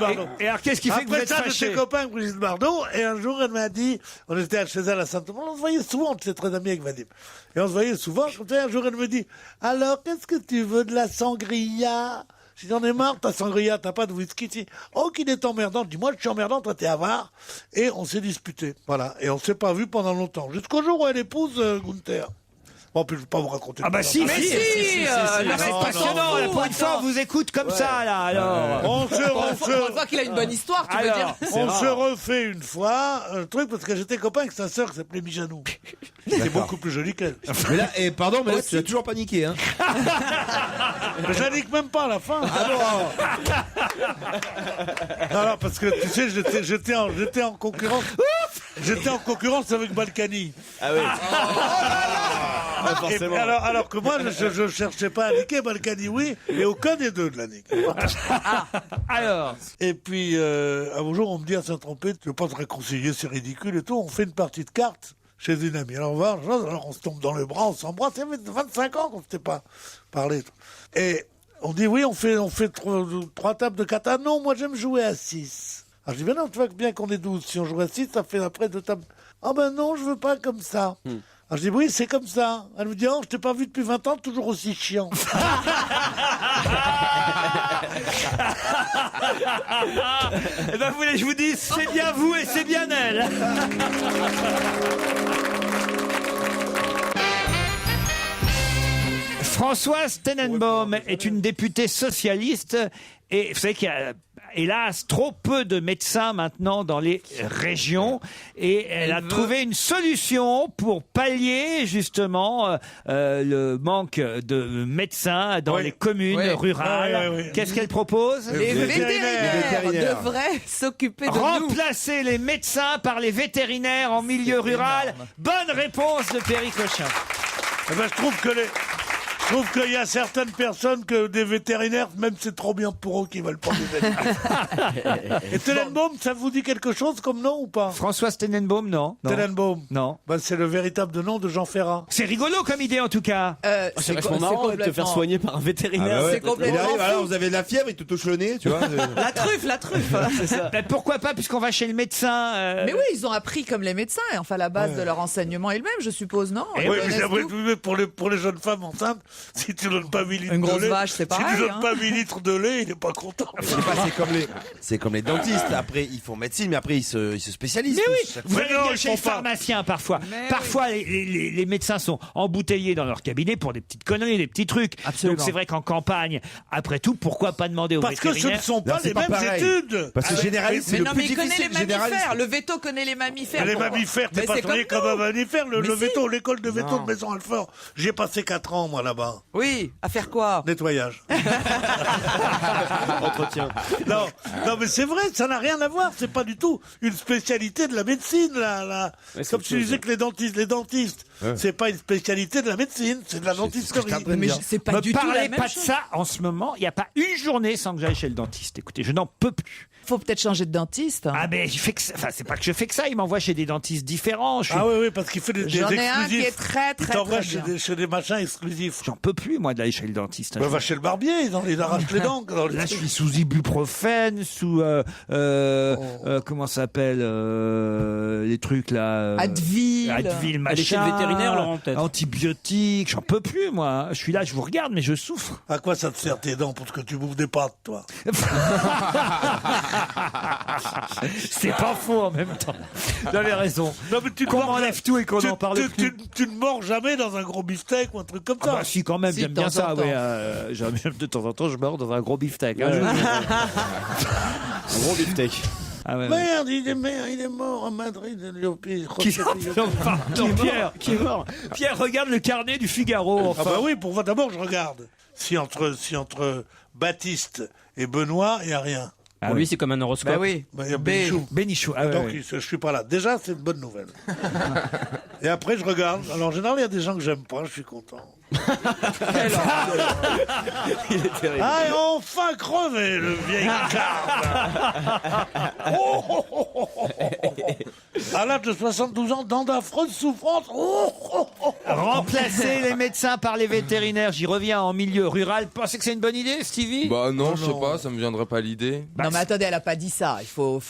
qu'est-ce qui fait que vous êtes après ça, fâché? j'étais copain avec Brigitte Bardot, et un jour, elle m'a dit, on était chez elle à Saint-Thomas, on se voyait souvent, on était très amis avec Vadim. Et on se voyait souvent, comme ça, un jour, elle me dit, alors, qu'est-ce que tu veux de la sangria? J'ai dit, j'en ai marre, ta sangria, t'as pas de whisky. Oh, qu'il est emmerdant. Je dis, moi, je suis emmerdant, toi, t'es avare. Et on s'est disputé. Voilà. Et on s'est pas vu pendant longtemps. Jusqu'au jour où elle épouse Gunther. Bon, puis je vais pas vous raconter. Ah bah si, c'est passionnant. Là, pour une fois, on vous écoute comme ça, là. Alors, on voit qu'il a une bonne histoire, tu veux dire. On se refait une fois un truc parce que j'étais copain avec sa sœur qui s'appelait Mijanou. C'est beaucoup plus joli qu'elle. Mais là, pardon, mais là, tu as toujours paniqué, hein. Mais j'indique même pas à la fin. Non, parce que tu sais, j'étais en concurrence. J'étais en concurrence avec Balkany. Ah oui. Et alors que moi, je cherchais pas à niquer Balkany, oui, mais aucun des deux de la nique. Alors. Et puis, un jour, on me dit à Saint-Trompé, tu veux pas te réconcilier, c'est ridicule et tout. On fait une partie de cartes chez une amie. Alors on se tombe dans les bras, on s'embrasse. Ça fait 25 ans qu'on ne s'était pas parlé. Et on dit, oui, on fait 3 tables de cartes. Ah non, moi, j'aime jouer à 6. Alors je dis, ben non, tu vois bien qu'on est 12. Si on joue à 6, ça fait après 2 tables. Ah ben non, je veux pas comme ça. Alors je dis, oui, c'est comme ça. Elle me dit, oh, je t'ai pas vu depuis 20 ans, toujours aussi chiant. Eh ben, vous voulez que je vous dise, c'est bien vous et c'est bien elle. Françoise Tenenbaum est une députée socialiste et vous savez qu'il y a hélas trop peu de médecins maintenant dans les régions et elle a trouvé une solution pour pallier justement le manque de médecins dans les communes rurales. Qu'est-ce qu'elle propose? Les vétérinaires devraient s'occuper de nous. Remplacer les médecins par les vétérinaires en milieu rural. Bonne réponse de Perry Cochin. Eh ben, je trouve qu'il y a certaines personnes que des vétérinaires, même c'est trop bien pour eux, qui veulent pas des animaux. Et Tenenbaum, ça vous dit quelque chose comme nom ou pas? Françoise Tenenbaum, non. Tenenbaum. Non. Ben, c'est le véritable nom de Jean Ferrat. C'est rigolo comme idée en tout cas. C'est vachement marrant de te faire soigner par un vétérinaire. Ah bah ouais. C'est complètement Il arrive, fou. alors vous avez de la fièvre, il te touche le nez, tu vois. La truffe. C'est ça. Ben, pourquoi pas puisqu'on va chez le médecin. Mais oui, ils ont appris comme les médecins, et enfin la base de leur enseignement est le même, je suppose, non? Oui, mais pour les jeunes femmes enceintes, si tu donnes pas 8 litres Une de grosse lait, vache, c'est pareil, si tu donnes hein. pas 8 litres de lait, il est pas content. C'est comme les dentistes. Après, ils font médecine, mais après, ils se spécialisent. Mais oui, Chaque vous fois. allez bien chez le pharmacien parfois. Mais Parfois, les médecins sont embouteillés dans leur cabinet pour des petites conneries, des petits trucs. Absolument. Donc c'est vrai qu'en campagne, après tout, pourquoi pas demander aux Parce que ce ne vétérinaires? sont pas Non, c'est les pas mêmes pareil. études. Parce que généraliste, c'est Mais le non, plus mais il connaît les difficile. Généraliste. mammifères. Le veto connaît les mammifères. Les mammifères, t'es Mais pas c'est soigné comme comme un nous. mammifère. Le Mais veto, l'école de veto Non. de Maison-Alfort. J'y ai passé 4 ans, moi, là-bas. Oui, à faire quoi? Nettoyage. Entretien. Non, mais c'est vrai, ça n'a rien à voir. C'est pas du tout une spécialité de la médecine, là. Ouais, c'est Comme autre tu chose. disais que les dentistes, c'est pas une spécialité de la médecine, c'est de la dentisterie. Mais c'est pas Me du tout la parlez même pas de chose. ça en ce moment. Il n'y a pas une journée sans que j'aille chez le dentiste. Écoutez, je n'en peux plus. Faut peut-être changer de dentiste. Ah ben, je fais que ça. Enfin, c'est pas que je fais que ça. Il m'envoie chez des dentistes différents. Je suis- Ah oui, parce qu'il fait des J'en ai un qui exclusifs. est très Il très t'envoie très chez bien. des machins exclusifs. J'en peux plus moi d'aller chez le dentiste. Bah, va chez le barbier, il arrache les dents. dans les Là, je trucs. suis sous ibuprofène, sous comment ça s'appelle les trucs là. Advil. Advil, Aller chez le machin. vétérinaire, Laurent, peut-être. Antibiotiques, j'en peux plus, moi. Je suis là, je vous regarde, mais je souffre. À quoi ça te sert tes dents pour que tu bouffes des pâtes, toi? C'est pas faux en même temps. Vous avez raison. Non, mais tu qu'on enlève tout et qu'on n'en parle plus. Tu ne mords jamais dans un gros beefsteak ou un truc comme ça. Ah bah si, quand même, Si, j'aime de bien temps ça. en temps. De temps en temps, je mords dans un gros beefsteak. Hein. Un gros beefsteak. Ah ouais, Merde, il est mort à Madrid. Pardon, Pierre, qui est mort. Pierre, regarde le carnet du Figaro. Enfin. Ah bah oui, pour voir d'abord, je regarde. Si entre Baptiste et Benoît, il n'y a rien. Ah, lui, c'est comme un horoscope. Bah oui. Bah, il y a Bénichou. Bénichou. Ah, Donc, ouais. je suis pas là. Déjà, c'est une bonne nouvelle. Et après, je regarde. Alors, en général, il y a des gens que j'aime pas. Je suis content. Il est terrible. Ah, et enfin crevé, le vieil carbe. Oh, oh, oh, oh, oh, oh. À l'âge de 72 ans, dans d'affreuses souffrances. Oh, oh, oh. Remplacer les médecins par les vétérinaires. J'y reviens en milieu rural. Pensez que c'est une bonne idée, Stevie? Bah non, je sais pas, ça me viendrait pas à l'idée. Non mais attendez, elle a pas dit ça. Il faut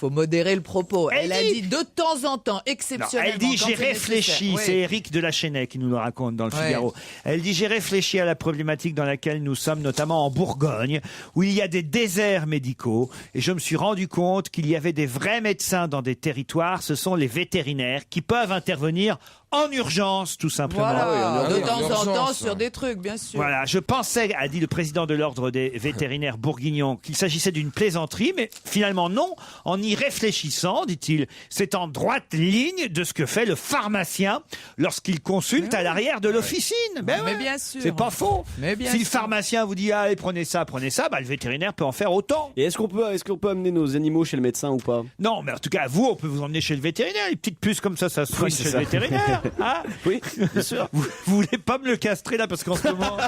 modérer le propos. Elle a dit de temps en temps, Non, exceptionnellement. elle dit quand j'ai c'est réfléchi, nécessaire. c'est Oui. Éric de la Chênaie qui nous le raconte dans le Ouais. Figaro. Elle dit j'ai réfléchi à la problématique dans laquelle nous sommes, notamment en Bourgogne, où il y a des déserts médicaux, et je me suis rendu compte qu'il y avait des vrais médecins dans des territoires, ce sont les vétérinaires qui peuvent intervenir en urgence, tout simplement. Voilà, de oui, temps en en temps urgence. sur des trucs, bien sûr. Voilà, je pensais, a dit le président de l'ordre des vétérinaires bourguignons, qu'il s'agissait d'une plaisanterie, mais finalement non. En y réfléchissant, dit-il, c'est en droite ligne de ce que fait le pharmacien lorsqu'il consulte à l'arrière de l'officine. Ben Mais ouais, bien sûr. c'est pas faux. Mais bien Si le sûr. pharmacien vous dit allez prenez ça, bah, le vétérinaire peut en faire autant. Et est-ce qu'on peut amener nos animaux chez le médecin ou pas? Non, mais en tout cas, vous, on peut vous emmener chez le vétérinaire. Les petites puces comme ça se soigne c'est chez ça. le vétérinaire. Hein Oui, bien sûr. vous voulez pas me le castrer là parce qu'en ce moment.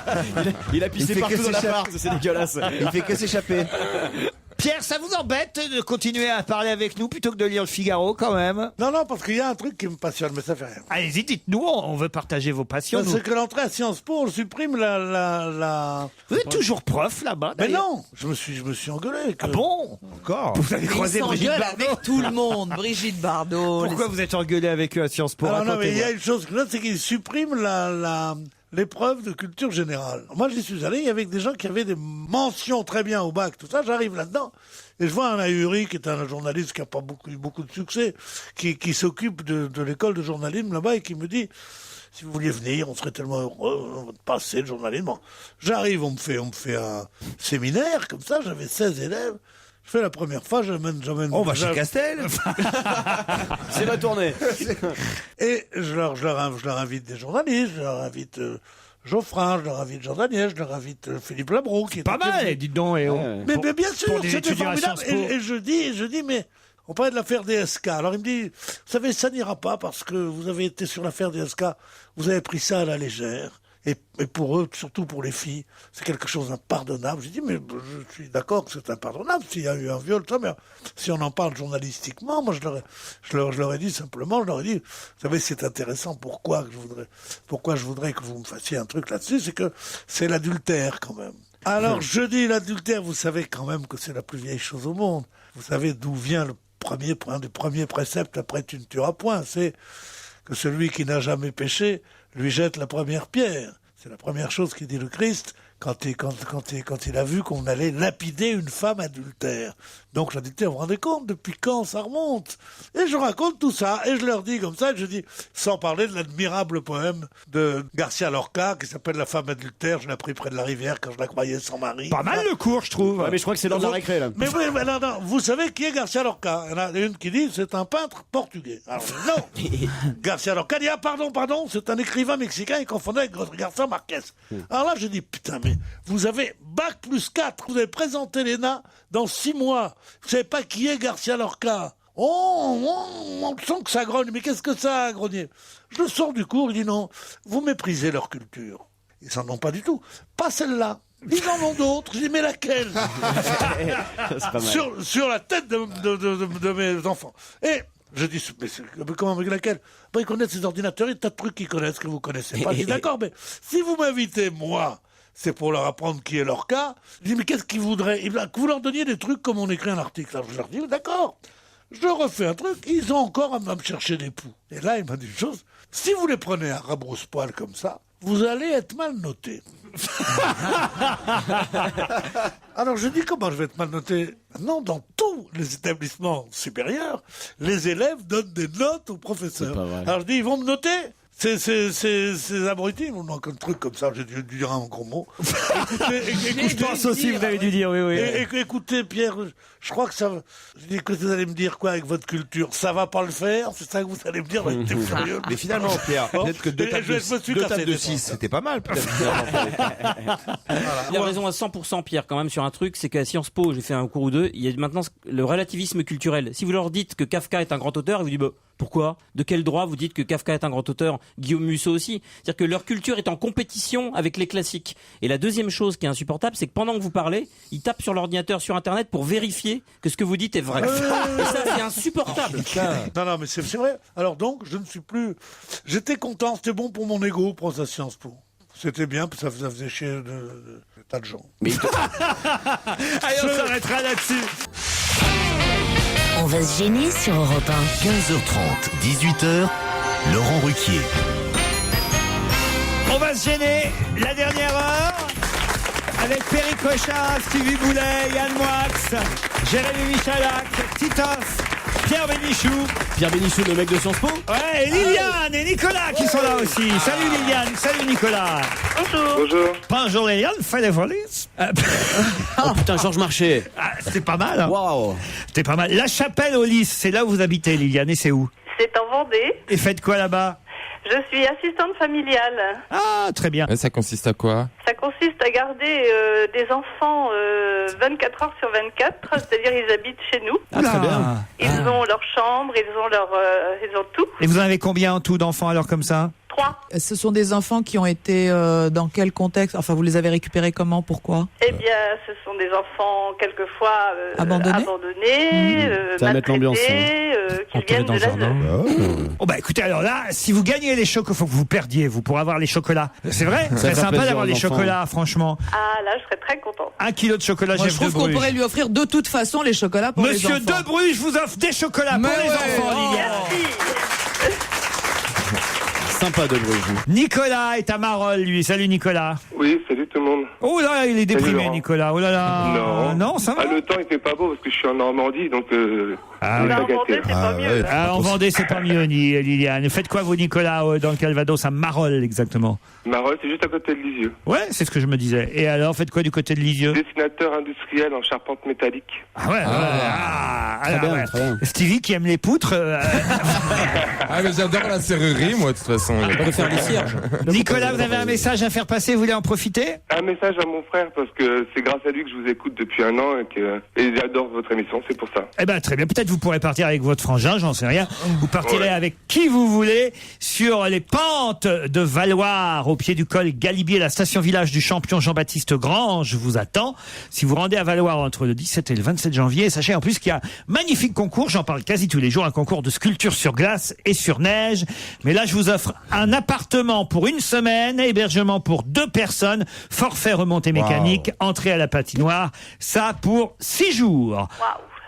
Il a pissé fait partout que dans s'échapper. l'appart, c'est dégueulasse. Il fait que s'échapper. Pierre, ça vous embête de continuer à parler avec nous plutôt que de lire le Figaro quand même? Non, non, parce qu'il y a un truc qui me passionne, mais ça fait rien. Allez-y, dites-nous, on veut partager vos passions. nous. C'est que l'entrée à Sciences Po, on supprime la... Vous êtes toujours prof là-bas? Mais d'ailleurs. non, je me suis engueulé. Ah bon? Encore. Vous avez Il croisé Brigitte s'engueule Bardot? avec tout le monde. Brigitte Bardot. Pourquoi vous êtes engueulé avec eux à Sciences Po? Alors non, mais il y a Racontez-moi. une chose que là, c'est qu'ils suppriment l'épreuve de culture générale. Moi, j'y suis allé, il y avait des gens qui avaient des mentions très bien au bac, tout ça. J'arrive là-dedans et je vois un ahuri qui est un journaliste qui n'a pas eu beaucoup de succès, qui s'occupe de l'école de journalisme là-bas et qui me dit si vous vouliez venir, on serait tellement heureux de passer le journalisme. Bon, j'arrive, on me fait un séminaire comme ça. J'avais 16 élèves. Je fais la première fois, j'amène. On va chez Castel. C'est ma tournée. Et je leur invite des journalistes, je leur invite Geoffrin, je leur invite Jean Daniel, je leur invite Philippe Labro. Qui est Pas mal, dites donc. Et mais bien sûr, pour des c'était étudiants à formidable. Sciences Po. Et je dis, mais on parlait de l'affaire DSK. Alors il me dit, vous savez, ça n'ira pas parce que vous avez été sur l'affaire DSK, vous avez pris ça à la légère. Et pour eux, surtout pour les filles, c'est quelque chose d'impardonnable. J'ai dit, mais je suis d'accord que c'est impardonnable s'il y a eu un viol, ça, mais si on en parle journalistiquement, moi je leur ai dit simplement, vous savez, c'est intéressant, pourquoi je voudrais que vous me fassiez un truc là-dessus, c'est que c'est l'adultère quand même. Alors je dis l'adultère, vous savez quand même que c'est la plus vieille chose au monde. Vous savez d'où vient un des premiers préceptes après tu ne tueras point, c'est que celui qui n'a jamais péché lui jette la première pierre. C'est la première chose qu'il dit le Christ quand il a vu qu'on allait lapider une femme adultère. Donc je dis, vous vous rendez compte, depuis quand ça remonte? Et je raconte tout ça, et je leur dis comme ça, et je dis, sans parler de l'admirable poème de Garcia Lorca, qui s'appelle La femme adultère, je l'ai appris près de la rivière quand je la croyais sans mari. Pas mal le cours, je trouve. Ouais, mais je crois que c'est l'heure de la récré, là. Mais oui, mais non, vous savez qui est Garcia Lorca? Il y en a une qui dit, c'est un peintre portugais. Alors non, Garcia Lorca dit, ah pardon, c'est un écrivain mexicain, il confondait avec Garcia Marquez. Alors là, je dis, putain, mais vous avez bac plus 4, vous avez présenté l'ENA dans 6 mois. Vous savez pas qui est Garcia Lorca? On sent que ça grogne, mais qu'est-ce que ça a grogné? Je le sors du cours, il dit non, vous méprisez leur culture. Ils s'en ont pas du tout. Pas celle-là. Ils en ont d'autres. Je dis, mais laquelle? C'est pas mal. Sur la tête de mes enfants. Et je dis, mais comment, avec laquelle? Ils connaissent ces ordinateurs, il y a tas de trucs qu'ils connaissent que vous connaissez pas. Je dis, d'accord, mais si vous m'invitez, moi, c'est pour leur apprendre qui est leur cas. Je dis, mais qu'est-ce qu'ils voudraient? Que vous leur donniez des trucs comme on écrit un article. Alors je leur dis, d'accord, je refais un truc, ils ont encore à me chercher des poux. Et là, il m'a dit une chose, Si vous les prenez à rabrousse-poil comme ça, vous allez être mal noté. Alors je dis comment je vais être mal noté? Non, dans tous les établissements supérieurs, les élèves donnent des notes aux professeurs. Alors je dis, ils vont me noter? Ces abrutis, on a un truc comme ça, j'ai dû dire un gros mot. Écoutez, je pense aussi, vous avez dû dire, oui. Écoutez, Pierre, je crois que ça va. Je dis que vous allez me dire quoi avec votre culture? Ça va pas le faire? C'est ça que vous allez me dire? Mais finalement, Pierre, peut-être que deux tables de 6, c'était pas mal, peut-être. Il a raison à 100%, Pierre, quand même, sur un truc, c'est qu'à Sciences Po, j'ai fait un cours ou deux, il y a maintenant le relativisme culturel. Si vous leur dites que Kafka est un grand auteur, ils vous disent, bah, pourquoi? De quel droit vous dites que Kafka est un grand auteur? Guillaume Musso aussi. C'est-à-dire que leur culture est en compétition avec les classiques. Et la deuxième chose qui est insupportable, c'est que pendant que vous parlez, ils tapent sur l'ordinateur, sur Internet pour vérifier que ce que vous dites est vrai. Et ça, c'est insupportable. Non, mais c'est vrai. Alors donc, je ne suis plus... J'étais content, c'était bon pour mon ego, pour sa Sciences Po. C'était bien, ça faisait chier de tas de gens. Allez, on s'arrêtera là-dessus. On va se gêner sur Europe 1. 15h30, 18h, Laurent Ruquier. On va se gêner la dernière heure avec Perry Cochin, Stevie Boulet, Yann Moix, Jérémy Michalak, Titoff, Pierre Bénichou. Pierre Bénichou, le mec de Sciences Po. Ouais, et Liliane et Nicolas qui sont là aussi. Salut Liliane, salut Nicolas. Bonjour. Bonjour Liliane, fallait voler. Oh putain, Georges Marchais. C'est pas mal. Hein. Waouh. C'est pas mal. La Chapelle aux Lys, c'est là où vous habitez Liliane, et c'est où? C'est en Vendée. Et faites quoi là-bas? Je suis assistante familiale. Ah, très bien. Ça consiste à quoi? Ça consiste à garder des enfants 24 heures sur 24, c'est-à-dire ils habitent chez nous. Ah, très bien. Ils ont leur chambre, ils ont tout. Et vous en avez combien en tout d'enfants alors comme ça? 3. Ce sont des enfants qui ont été dans quel contexte? Enfin, vous les avez récupérés comment? Pourquoi? Eh bien, ce sont des enfants quelquefois abandonnés, Ça va mettre l'ambiance, qui viennent de la Oh bah écoutez, alors là, si vous gagnez les chocolats, faut que vous perdiez, vous, pour avoir les chocolats. C'est vrai? Ça C'est fait sympa plaisir d'avoir aux les enfants. chocolats, franchement. Ah là, je serais très contente. 1 kilo de chocolat Moi, Jeff je de trouve qu'on Bruges. pourrait lui offrir de toute façon les chocolats pour les enfants. Monsieur de Bruges vous offre des chocolats pour les enfants, Liliane. Sympa de Bruges. Nicolas est à Marolles, lui. Salut Nicolas. Oui, salut tout le monde. Oh là, il est déprimé, Laurent. Nicolas. Oh là là. Non, ça va. Ah, le temps il fait pas beau parce que je suis en Normandie, donc Ah, on est En pas Vendée, gâtés. c'est pas mieux. Ah, en Vendée, c'est pas mieux, ni Liliane. Faites quoi, vous, Nicolas, dans le Calvados, à Marolles, exactement? Marolles, c'est juste à côté de Lisieux. Ouais, c'est ce que je me disais. Et alors, faites quoi du côté de Lisieux? Dessinateur industriel en charpente métallique. Ah ouais, Très alors, bien, ouais. très bien. Stevie qui aime les poutres. Ah, mais j'adore la serrurerie, moi, de toute façon. On peut faire des cierges. Nicolas, vous avez un message à faire passer, vous voulez en profiter? Un message à mon frère parce que c'est grâce à lui que je vous écoute depuis un an et j'adore votre émission, c'est pour ça. Eh ben très bien, peut-être vous pourrez partir avec votre frangin, j'en sais rien. Vous partirez avec qui vous voulez sur les pentes de Valloire, au pied du col Galibier, la station village du champion Jean-Baptiste Grange vous attend. Si vous rendez à Valloire entre le 17 et le 27 janvier, sachez en plus qu'il y a un magnifique concours, j'en parle quasi tous les jours, un concours de sculpture sur glace et sur neige. Mais là, je vous offre un appartement pour une semaine, hébergement pour 2 personnes, forfait remontée mécanique, entrée à la patinoire, ça pour 6 jours.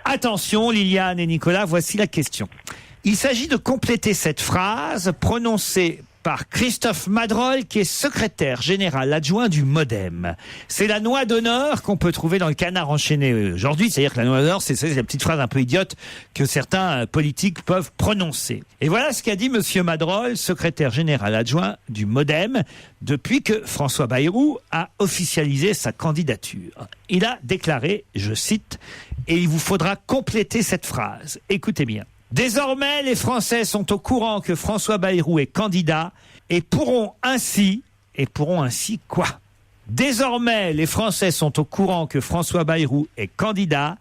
Attention, Liliane et Nicolas, voici la question. Il s'agit de compléter cette phrase prononcée par Christophe Madrol, qui est secrétaire général adjoint du MoDem. C'est la noix d'honneur qu'on peut trouver dans le Canard enchaîné aujourd'hui. C'est-à-dire que la noix d'honneur, c'est la petite phrase un peu idiote que certains politiques peuvent prononcer. Et voilà ce qu'a dit monsieur Madrol, secrétaire général adjoint du MoDem, depuis que François Bayrou a officialisé sa candidature. Il a déclaré, je cite, « Et il vous faudra compléter cette phrase. » Écoutez bien. Désormais, les Français sont au courant que François Bayrou est candidat et pourront ainsi quoi? Désormais, les Français sont au courant que François Bayrou est candidat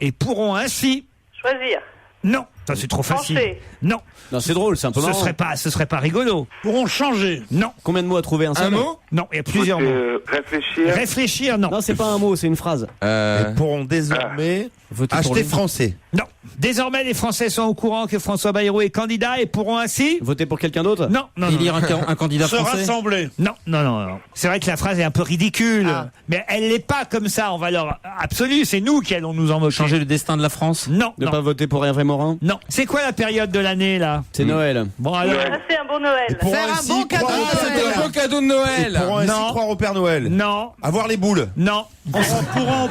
et pourront ainsi... Choisir. Non, ça c'est trop facile. Penser. Non. Non, c'est drôle, c'est un peu marrant. Ce serait pas rigolo. Pourront changer. Non. Combien de mots à trouver? Un seul mot? Non, il y a plusieurs mots. Réfléchir. Réfléchir, non. Non, c'est pas un mot, c'est une phrase. Ils pourront désormais acheter français. Non. Désormais, les Français sont au courant que François Bayrou est candidat et pourront ainsi... Voter pour quelqu'un d'autre? Non, non, non. Élire un candidat Se français. rassembler. Non, non, non, non. C'est vrai que la phrase est un peu ridicule, mais elle n'est pas comme ça en valeur absolue. C'est nous qui allons nous en moquer. Changer le destin de la France. Non, Ne non, pas voter pour Hervé Morin? non. Non. C'est quoi la période de l'année, là? C'est Noël. Bon, alors. Ça, c'est un bon Noël. Faire un bon cadeau de C'est Noël. un beau cadeau de Noël. Pourront ainsi Non. croire au Père Noël. Non. Avoir les boules. Non.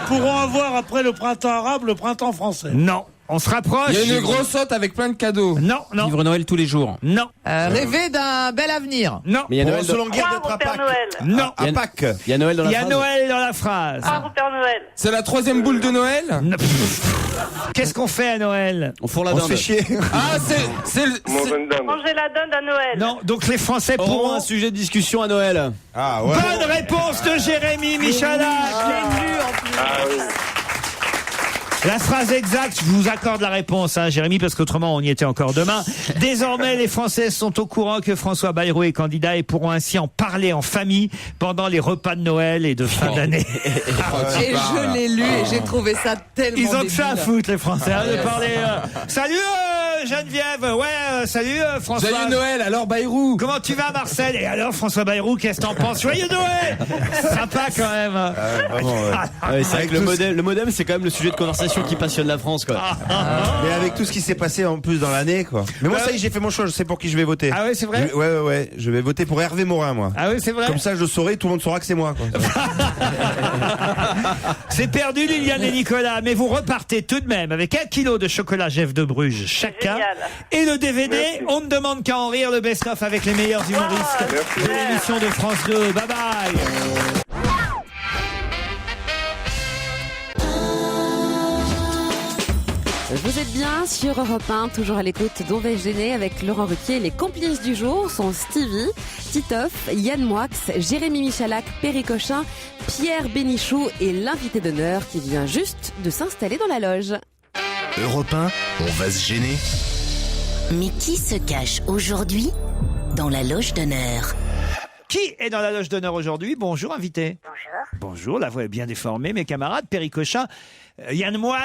Pourront avoir après le printemps arabe, le printemps français. Non. On se rapproche. Il y a une grosse hôte avec plein de cadeaux. Non, non. Vivre Noël tous les jours. Non. Rêver d'un bel avenir. Non. Mais il y a Pourront Noël se languir Croire d'être au à Père Pâques. Noël. Non. À Pâques. Il y a Noël dans la Il y a phrase. Noël dans la phrase. Croire au Père Noël. C'est la 3e boule de Noël. Non. Qu'est-ce qu'on fait à Noël? On fourre la On se dinde. fait chier. Ah, c'est Manger une dinde. Manger la dinde à Noël. Non. Donc les Français Auront pourront. un sujet de discussion à Noël. Ah ouais. Bonne réponse de Jérémy Michalak. Ah oui. La phrase exacte, je vous accorde la réponse, hein, Jérémy, parce qu'autrement on y était encore demain. Désormais, les Français sont au courant que François Bayrou est candidat et pourront ainsi en parler en famille pendant les repas de Noël et de fin d'année. Et je l'ai lu et j'ai trouvé ça tellement Ils ont que ça à débile. foutre, les Français, hein, de parler. Salut Geneviève, ouais, salut François. Joyeux Noël, alors Bayrou. Comment tu vas, Marcel? Et alors, François Bayrou, qu'est-ce que t'en penses? Joyeux Noël. Sympa quand même. Vraiment, ouais. Ouais, c'est vrai que le modem, c'est quand même le sujet de conversation qui passionne la France, quoi. Mais avec tout ce qui s'est passé en plus dans l'année, quoi. Mais moi, ça y est, j'ai fait mon choix. Je sais pour qui je vais voter. Ah ouais, c'est vrai? Ouais. Je vais voter pour Hervé Morin, moi. Ah oui, c'est vrai. Comme ça, je saurai, tout le monde saura que c'est moi, quoi. C'est perdu, Liliane et Nicolas, mais vous repartez tout de même avec 1 kilo de chocolat Jeff de Bruges chacun. Génial. Et le DVD, on ne demande qu'à en rire, le best-of avec les meilleurs humoristes de l'émission de France 2. Bye bye. Vous êtes bien sur Europe 1, toujours à l'écoute d'On va-t-il gêner avec Laurent Ruquier. Les complices du jour sont Stevie, Titoff, Yann Moix, Jérémy Michalak, Perry Cochin, Pierre Bénichou et l'invité d'honneur qui vient juste de s'installer dans la loge. Europe 1, on va se gêner. Mais qui se cache aujourd'hui dans la loge d'honneur? Qui est dans la loge d'honneur aujourd'hui? Bonjour, invité. Bonjour. Bonjour, la voix est bien déformée, mes camarades. Perry Cochin, Yann Moix,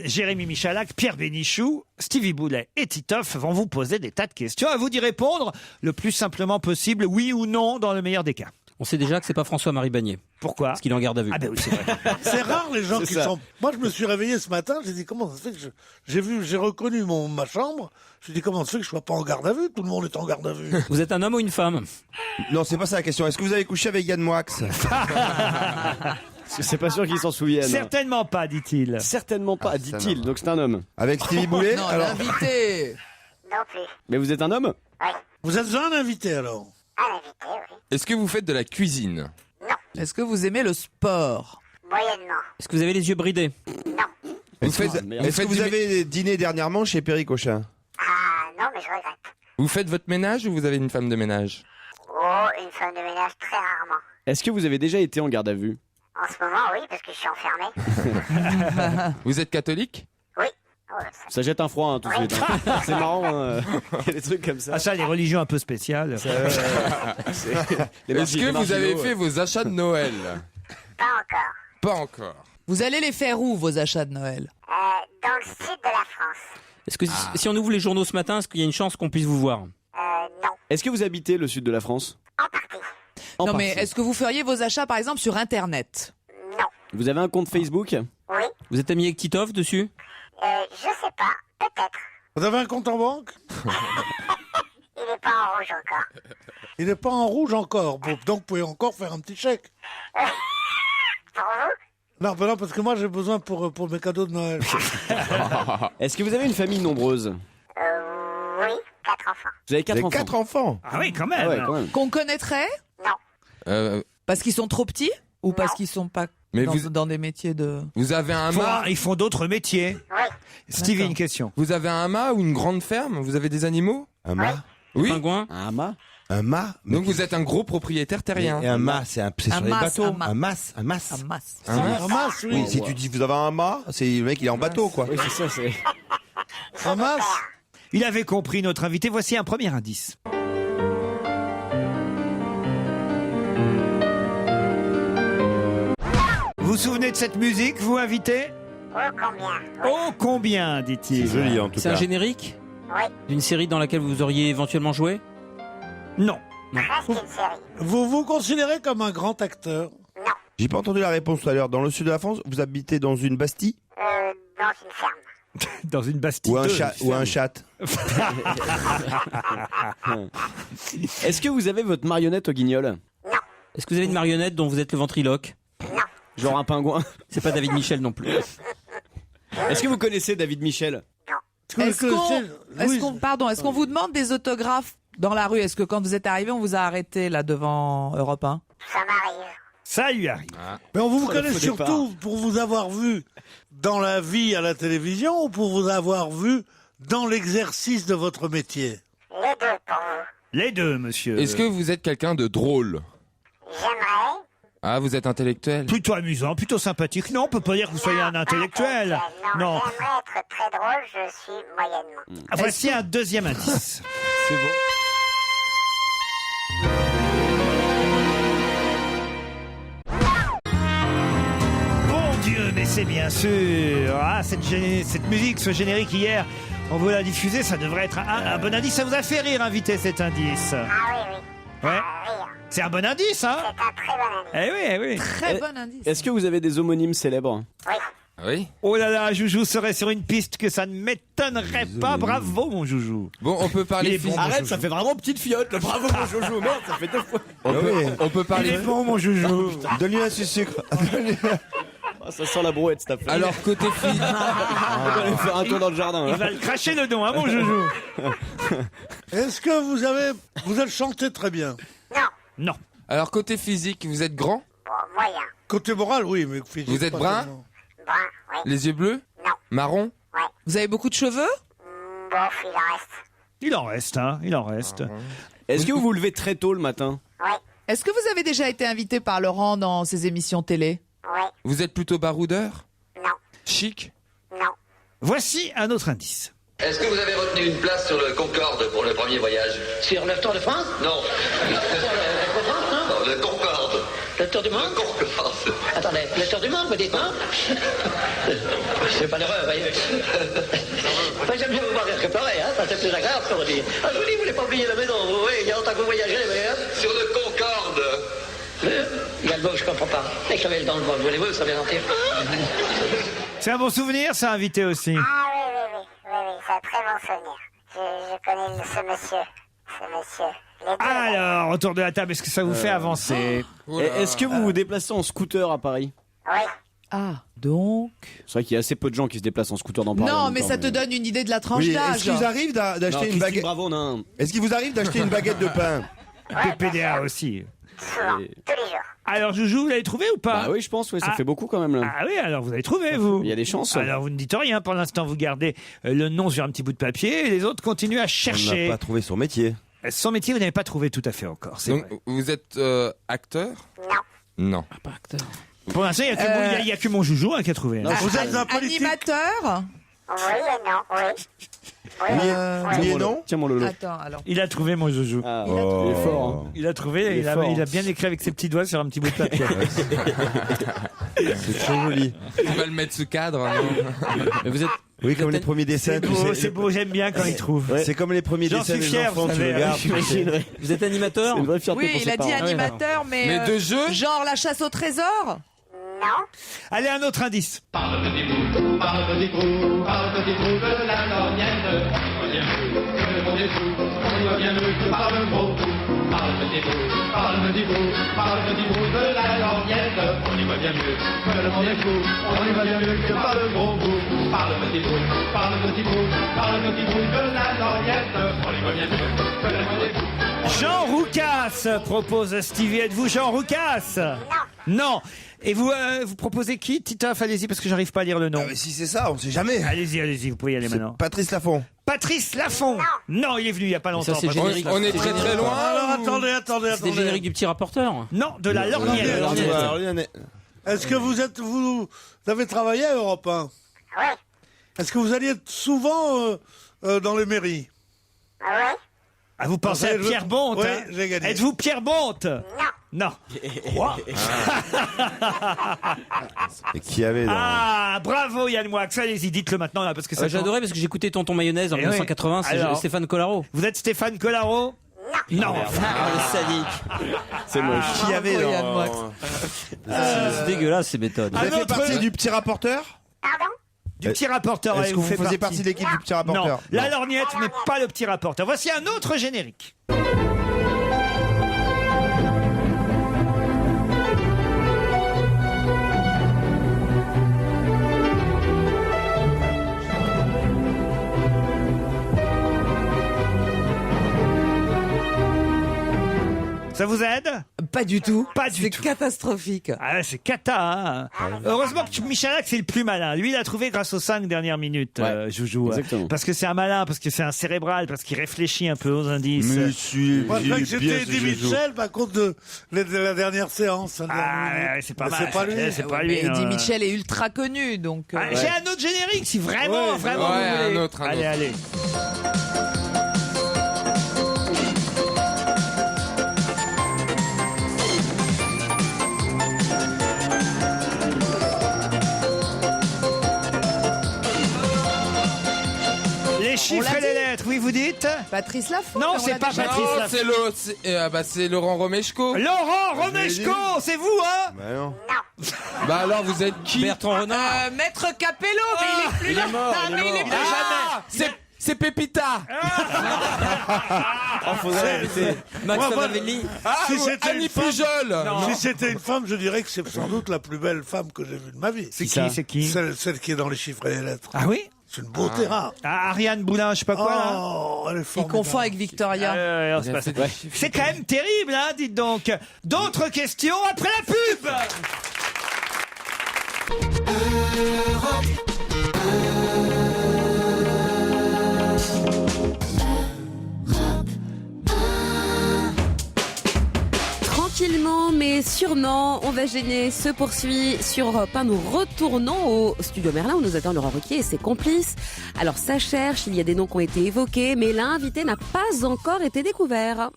Jérémy Michalak, Pierre Bénichou, Stevie Boulet et Titoff vont vous poser des tas de questions. À vous d'y répondre le plus simplement possible, oui ou non, dans le meilleur des cas. On sait déjà que c'est pas François-Marie Bagné. Pourquoi? Parce qu'il est en garde à vue. Ah ben oui, c'est vrai. C'est rare les gens C'est qui ça. sont. Moi, je me suis réveillé ce matin. J'ai dit comment ça se fait que j'ai reconnu ma chambre. J'ai dit comment ça se fait que je sois pas en garde à vue. Tout le monde est en garde à vue. Vous êtes un homme ou une femme? Non, c'est pas ça la question. Est-ce que vous avez couché avec Yann Moix? Parce que c'est pas sûr qu'ils s'en souviennent. Certainement pas, dit-il. Certainement pas, Ah, ça, dit-il. non. Donc c'est un homme. Avec Stevie Boulet? Non, Alors, l'invité. Non plus. Mais vous êtes un homme? Vous êtes un invité alors? Un invité, oui. Est-ce que vous faites de la cuisine? Est-ce que vous aimez le sport? Moyennement. Est-ce que vous avez les yeux bridés? Vous faites, merde. est-ce que vous avez dîné dernièrement chez Perry Cochin? Ah non, mais je regrette. vous faites votre ménage ou vous avez une femme de ménage? Oh, une femme de ménage très rarement. Est-ce que vous avez déjà été en garde à vue? En ce moment, oui, parce que je suis enfermé. Vous êtes catholique? Oui. Oh, ça- Ça jette un froid tout de suite. hein. C'est marrant, hein. Il y a des trucs comme ça. Ah ça, les religions un peu spéciales. Les Est-ce que vous avez fait vos achats de Noël? Pas encore. Pas encore. Vous allez les faire où, vos achats de Noël? Dans le sud de la France. Est-ce que si on ouvre les journaux ce matin, est-ce qu'il y a une chance qu'on puisse vous voir? Non. Est-ce que vous habitez le sud de la France? En partie. En Non, mais partie. est-ce que vous feriez vos achats, par exemple, sur Internet? Non. Vous avez un compte Facebook? Oui. Vous êtes ami avec Titoff dessus? Je sais pas. Peut-être. Vous avez un compte en banque? Il est pas en rouge encore. Il n'est pas en rouge encore. Bon, donc vous pouvez encore faire un petit chèque. Pour vous? Non, ben non, parce que moi j'ai besoin pour mes cadeaux de Noël. Est-ce que vous avez une famille nombreuse? Oui. 4 enfants. Vous avez Vous avez 4 enfants? 4 enfants? Ah oui, quand même. Ah ouais, quand même. Qu'on connaîtrait? Parce qu'ils sont trop petits? Ou parce qu'ils sont pas Mais dans des métiers de... Vous avez un mât? Ils font d'autres métiers. Oui. Stevie, D'accord. une question. Vous avez un mât ou une grande ferme? Vous avez des animaux? Un mât? Oui. Pingouin? Un mât? Un mât? Donc vous êtes un gros propriétaire terrien. Et un mât, c'est sur les mas, bateaux. un mât. Un mas, un mas. Un masse. Un mât? Un mas, oui. Oui, si tu dis vous avez un mât, c'est le mec il est en bateau quoi. Oui, c'est ça, c'est. Un mas. Il avait compris notre invité. Voici un premier indice. Vous vous souvenez de cette musique, vous, invité? Oh, combien? Oh, combien, dit-il. C'est joli en tout C'est cas. un générique? Oui. D'une série dans laquelle vous auriez éventuellement joué? Non. Presque une série. Vous vous considérez comme un grand acteur? J'ai pas entendu la réponse tout à l'heure. Dans le sud de la France, vous habitez dans une bastille? Dans une ferme. Dans une Bastille. Ou un chat. Est-ce que vous avez votre marionnette au Guignol? Est-ce que vous avez une marionnette dont vous êtes le ventriloque? Genre un pingouin? C'est pas David Michel non plus. Est-ce que vous connaissez David Michel? Est-ce qu'on vous demande des autographes dans la rue? Est-ce que quand vous êtes arrivé, on vous a arrêté là devant Europe 1? Ça m'arrive. Ça lui arrive. Mais on vous Ça, connaît le faux surtout pour vous avoir vu dans la vie à la télévision ou pour vous avoir vu dans l'exercice de votre métier? Les deux pour vous. Les deux, monsieur. Est-ce que vous êtes quelqu'un de drôle? J'aimerais. Ah, vous êtes intellectuel? Plutôt amusant, plutôt sympathique. Non, on peut pas dire que vous soyez un intellectuel. Non. J'aimerais être très drôle, je suis moyennement. Ah, voici un deuxième indice. C'est bon. Bon Dieu, mais c'est bien sûr. Ah, cette musique, ce générique hier, on vous l'a diffusé, ça devrait être un bon indice. Ça vous a fait rire, inviter cet indice? Ah oui, oui. Ouais. Rire. C'est un bon indice, hein? C'est un très bon indice. Eh oui, eh oui. Très bon indice. Est-ce que vous avez des homonymes célèbres? Oui. Oui. Oh là là, Joujou serait sur une piste que ça ne m'étonnerait pas. Bravo, mon Joujou. Bon, on peut parler Il est bon, physique. mon Arrête, Joujou. ça fait vraiment petite fiotte. Le bravo mon Jojo, merde, ça fait 2 fois. On peut Il parler. est bon, mon Joujou. Donne-lui un sucre. Ah, ça sent la brouette cette affaire. Alors, côté physique. on va aller faire un tour dans le jardin. Il Là. va le cracher le don, hein, mon Joujou. Est-ce que vous êtes chanté très bien? Non. Alors, côté physique, vous êtes grand? Bon, moyen. Côté moral, oui, mais physique, Vous êtes pas brun? tellement. Brun, oui. Les yeux bleus? Non. Marron? Ouais. Vous avez beaucoup de cheveux? Bof, il en reste. Il en reste, hein, il en reste. Est-ce que vous vous levez très tôt le matin? Oui. Est-ce que vous avez déjà été invité par Laurent dans ses émissions télé? Oui. Vous êtes plutôt baroudeur? Non. Chic? Non. Voici un autre indice. Est-ce que vous avez retenu une place sur le Concorde pour le premier voyage? Sur le Tour de France? Non. Non, le Concorde. Le Tour du monde? Le Concorde. Attendez, le Tour du monde, vous dites, non? C'est pas l'heureux, voyez. Enfin, j'aime bien vous voir rire que pleurer, hein, ça c'est plus agréable, ça vous dire. Ah, je vous dis, vous voulez pas oublier la maison, vous voyez, il y a longtemps que vous voyagez, mais... Hein. Sur le Concorde. Il y a le mot, je comprends pas. Écrivez-le dans le mot, voulez-vous, ça vient mentir. C'est un bon souvenir, ça, invité aussi. Ah oui, c'est un très bon souvenir. Je connais ce monsieur. Les deux, Alors, autour de la table, est-ce que ça vous fait avancer? Est-ce que vous vous déplacez en scooter à Paris? Oui. Ah, donc... C'est vrai qu'il y a assez peu de gens qui se déplacent en scooter dans Paris. Non, en même mais temps, ça te donne une idée de la tranche Oui, d'âge. est-ce qu'il vous arrive d'acheter une baguette? Bravo, non. Est-ce qu'il vous arrive d'acheter une baguette de pain? PPDA aussi. Souvent, tous les jours. Alors, Joujou, vous l'avez trouvé ou pas? Bah oui, je pense, oui, ça Ah. fait beaucoup quand même là. Ah oui, alors vous avez trouvé, vous. Il y a des chances. Alors, vous ne dites rien. Pour l'instant, vous gardez le nom sur un petit bout de papier et les autres continuent à On chercher. n'a pas trouvé son métier. Son métier, vous n'avez pas trouvé tout à fait encore. C'est Donc, vrai. vous êtes acteur? Non. Non. Pas acteur. Pour l'instant, il n'y a que mon Joujou hein, qui a trouvé. hein. Vous êtes un politique? Oui Animateur? et non, oui. Oui, Oui et non? Tiens mon Lolo. Attends, alors. Il a trouvé mon Joujou. Ah, Oh. il est fort. Hein. Il a trouvé, Il est il a fort. bien écrit avec ses petits doigts sur un petit bout de papier. C'est trop joli. On va le mettre sous cadre. Non. Mais vous êtes. Oui, comme les premiers dessins. tu sais. C'est beau, j'aime bien quand il trouve. C'est comme les premiers J'en dessins suis des fier, enfants, vous tu savez, regardes. Vous êtes animateur? C'est une vraie fierté Oui, pour il ses a dit parents. animateur, mais... Mais de jeu? Genre la chasse au trésor? non. Allez, un autre indice. Parle petit bout, parle petit trou, parle petit trou de la lorgnette. On y va bien mieux que le monde est fou, on y va bien mieux que par le gros bout. Parle petit trou, parle petit trou, parle petit trou de la lorgnette. On y va bien mieux que le monde est fou, on y va bien mieux que par le gros bout. Parle petit trou, parle petit trou, parle petit trou de la lorgnette. On y va bien mieux que le monde est fou. Jean Roucas propose Stevie. Êtes-vous Jean Roucas? Non. Et vous, vous proposez qui? Titoff, allez-y, parce que j'arrive pas à lire le nom. Ah, mais si c'est ça, on sait jamais. Allez-y, vous pouvez y aller C'est maintenant. Patrice Laffont. Patrice Laffont. Non, il est venu il y a pas longtemps. Ça, c'est Patrice. générique. On est très très loin. Alors attendez. C'est le générique du petit rapporteur. Non, de la lorgnette. Est-ce que vous avez travaillé à Europe 1? Oui. Est-ce que vous alliez souvent dans les mairies? Oui. Ah, vous pensez à Pierre Bonte? Oui, hein j'ai gagné. Êtes-vous Pierre Bonte? Non. Quoi? Et qui avait dans... Ah, bravo Yann Moix. Allez-y, dites-le maintenant là, parce que ça. J'ai adoré parce que j'écoutais Tonton Mayonnaise en Eh 1980, oui. c'est Alors. Stéphane Collaro. Vous êtes Stéphane Collaro? Non. Le sadique. C'est moche. Qui avait Bravo, Yann dans... Moix. C'est dégueulasse ces méthodes. Vous avez fait partie du petit rapporteur? Pardon? Du petit rapporteur. Est-ce que vous faisiez partie de l'équipe du petit rapporteur? Non, la lorgnette, mais pas le petit rapporteur. Voici un autre générique. Ça vous aide? Pas du tout. Pas du tout. C'est catastrophique. Ah, c'est cata, hein. Heureusement que Michalak, c'est le plus malin. Lui, il a trouvé grâce aux 5 dernières minutes, Joujou. Exactement. Parce que c'est un malin, parce que c'est un cérébral, parce qu'il réfléchit un peu aux indices. Monsieur, Moi, je crois que c'était Eddie Mitchell, par contre, de la dernière séance. Ah, c'est pas mal. C'est pas lui. C'est pas Ouais, lui. mais Eddie non. Mitchell est ultra connu, donc. J'ai un autre générique, si vraiment, Ouais, vraiment ouais, vous voulez. un autre. Allez. Les chiffres l'a et les dit. lettres, oui, vous dites? Patrice Lafont. Non, mais on c'est l'a pas déjà dit. Patrice Non, c'est Laurent Romeshko. Laurent Romeshko, c'est vous, hein? Bah non. Bah alors, vous êtes qui? Bertrand Renard. Maître Capello, mais il est plus il là. est mort, il est mais mort. il est plus Ah, c'est Pépita. Oh, faudrait inviter. Max Moi, Savelli. Ah, Si c'était Annie une femme- Pujol. Si c'était une femme, je dirais que c'est sans doute la plus belle femme que j'ai vue de ma vie. C'est qui? C'est qui? Celle qui est dans les chiffres et les lettres. Ah oui? C'est une beauté rare. Ah, Ariane Boulin, je sais pas quoi, là. Oh, elle est Il formidable. confond avec Victoria. Non, c'est pas ça. C'est quand même terrible, hein, dites donc. D'autres questions après la pub. Tranquillement mais sûrement, On va gêner se poursuit sur Europe 1. Nous retournons au studio Merlin où nous attend Laurent Ruquier et ses complices. Alors ça cherche, il y a des noms qui ont été évoqués, mais l'invité n'a pas encore été découvert.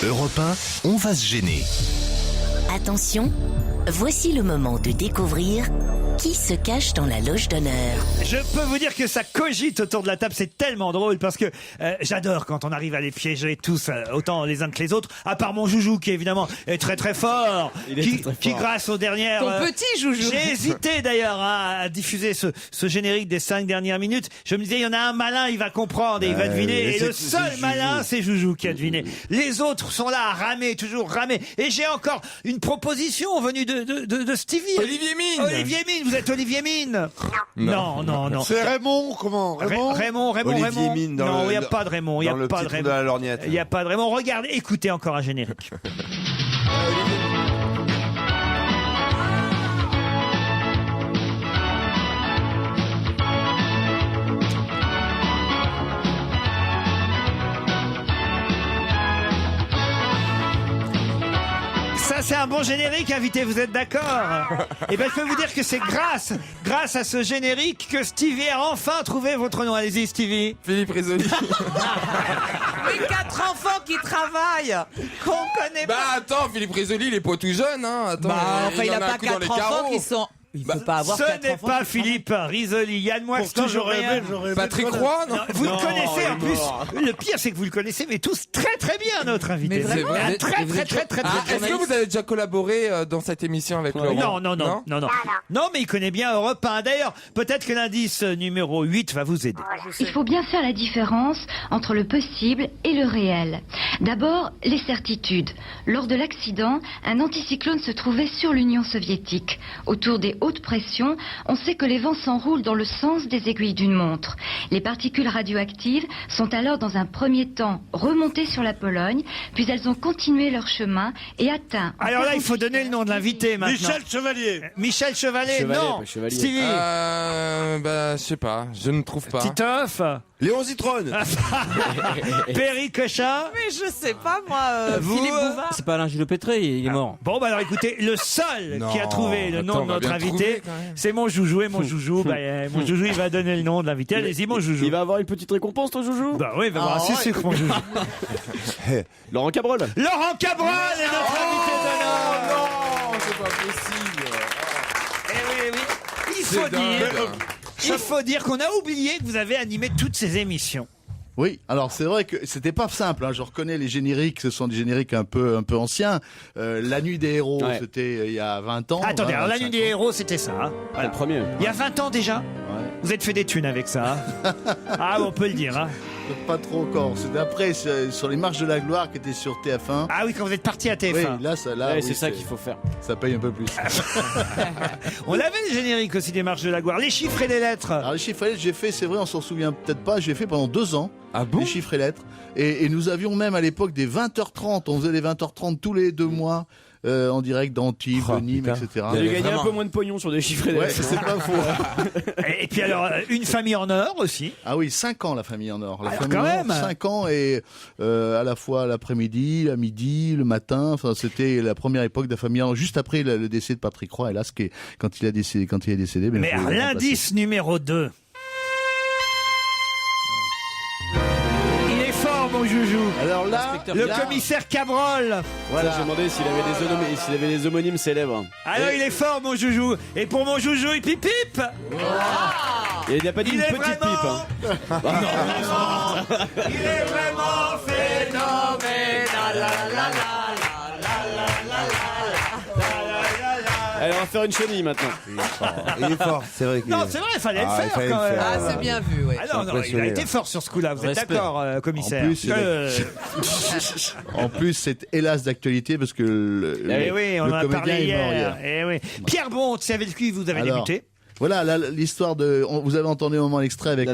Europe 1, on va se gêner. Attention, voici le moment de découvrir qui se cache dans la loge d'honneur. Je peux vous dire que ça cogite autour de la table, c'est tellement drôle parce que j'adore quand on arrive à les piéger tous, autant les uns que les autres, à part mon Joujou qui évidemment est très très fort, qui grâce aux dernières... Ton petit Joujou. J'ai hésité d'ailleurs à diffuser ce générique des 5 dernières minutes. Je me disais, il y en a un malin, il va comprendre et il va deviner. Et le seul malin, c'est Joujou qui a deviné. Les autres sont là à ramer, toujours ramer. Et j'ai encore une proposition venue de Stevie. Olivier Mine. Olivier Mine, vous êtes Olivier Mine? Non. C'est Raymond, comment? Raymond. Olivier Mine dans non, il le- n'y a pas de Raymond. Il n'y dans a le pas petit de trou Raymond. de la lorgnette. Il n'y a pas de Raymond. Regardez, écoutez encore un générique. Ça, c'est un bon générique, invité, vous êtes d'accord? Eh bien, je peux vous dire que c'est grâce à ce générique que Stevie a enfin trouvé votre nom. Allez-y, Stevie. Philippe Risoli. Mais 4 enfants qui travaillent, qu'on connaît Bah pas. attends, Philippe Risoli, il est pas tout jeune, hein. Attends, Enfin, il en n'a a un pas coup dans 4 les enfants carreaux. qui sont. Il ne faut pas avoir Ce 4 n'est enfants. pas qui Philippe Risoli. Yann Moix, Pourtant, toujours rien. Patrick Roy, non? Vous le Non, connaissez il est en plus. mort. Le pire, c'est que vous le connaissez, mais tous très bien, notre invité. Mais vraiment Un C'est très vrai. Ah, est-ce que vous avez déjà collaboré dans cette émission avec Laurent? Non. Non, mais il connaît bien Europe 1. D'ailleurs, peut-être que l'indice numéro 8 va vous aider. Il faut bien faire la différence entre le possible et le réel. D'abord, les certitudes. Lors de l'accident, un anticyclone se trouvait sur l'Union soviétique. Autour des hautes pressions, on sait que les vents s'enroulent dans le sens des aiguilles d'une montre. Les particules radioactives sont alors dans un premier temps remontées sur la Pologne, puis elles ont continué leur chemin et atteint... Alors là, il faut donner le nom de l'invité maintenant. Michel Chevalier. Michel Chevalier, non. pas Chevalier. Stevie. Bah, je sais pas, je ne trouve pas. Titoff. Léon Zitrone. Perry Cochin. Mais je sais pas, moi, Vous, Philippe Bouvard. C'est pas Alain Gilles Pétré, il est mort. Bon, bah alors écoutez, le seul Non, qui a trouvé le nom attends, de on va notre bien invité, trouver, quand même. c'est mon Joujou. Et mon Joujou, mon Joujou, il va donner le nom de l'invité. Allez-y, mon Joujou. Il va avoir une petite récompense, ton Joujou? Bah oui, il va avoir Ah, c'est ouais. sûr, mon Joujou. Laurent Cabrol. Laurent Cabral est notre invité d'honneur. Non, c'est pas possible. Eh oui. Il C'est faut dingue. dire qu'on a oublié que vous avez animé toutes ces émissions. Oui, alors c'est vrai que c'était pas simple. Je reconnais les génériques, ce sont des génériques un peu anciens. La Nuit des héros, c'était il y a 20 ans. Attendez, alors La Nuit des héros, c'était ça. Hein. Voilà. Le premier. Il y a 20 ans déjà. Vous êtes fait des thunes avec ça. Hein. Ah, on peut le dire. Hein. Pas trop encore. C'était après sur les marches de la gloire qui était sur TF1. Ah oui, quand vous êtes parti à TF1. Oui, là, c'est ça qu'il faut faire. Ça paye un peu plus. On avait les génériques aussi des marches de la gloire. Les chiffres et les lettres. Alors les chiffres et lettres, j'ai fait, c'est vrai, on s'en souvient peut-être pas, j'ai fait pendant 2 ans. Ah bon ? Les chiffres et lettres. Et nous avions même à l'époque des 20h30. On faisait les 20h30 tous les 2 mois. En direct d'Antibes, de Nîmes, etc. Vous avez gagné un peu moins de pognon sur des chiffres et lettres. Ouais, c'est pas faux. Et puis alors, une famille en or aussi. Ah oui, 5 ans la famille en or. La Alors, famille quand en or, même. 5 ans et à la fois l'après-midi, à midi, le matin. Enfin, c'était la première époque de la famille en or, juste après le décès de Patrick Roy. Hélas, quand il est décédé. Mais l'indice numéro 2. Mon joujou. Alors là, le commissaire Cabrol. Voilà, j'ai demandé s'il avait des homonymes célèbres. Alors il est fort, mon joujou. Et pour mon joujou, il pipe pipe. Il n'a pas dit une petite pipe. Hein. Il est vraiment phénoménal. Allez, on va faire une chenille maintenant. Il est fort, c'est vrai. Non, c'est vrai, il fallait le faire quand même. Ah, c'est bien vu, oui. Ah non, il a été fort sur ce coup-là, vous êtes d'accord, commissaire? En plus, c'est hélas d'actualité parce que oui, on en a parlé hier. hier. Pierre Bonte, c'est avec qui vous avez débuté? Voilà l'histoire de. Vous avez entendu un moment l'extrait avec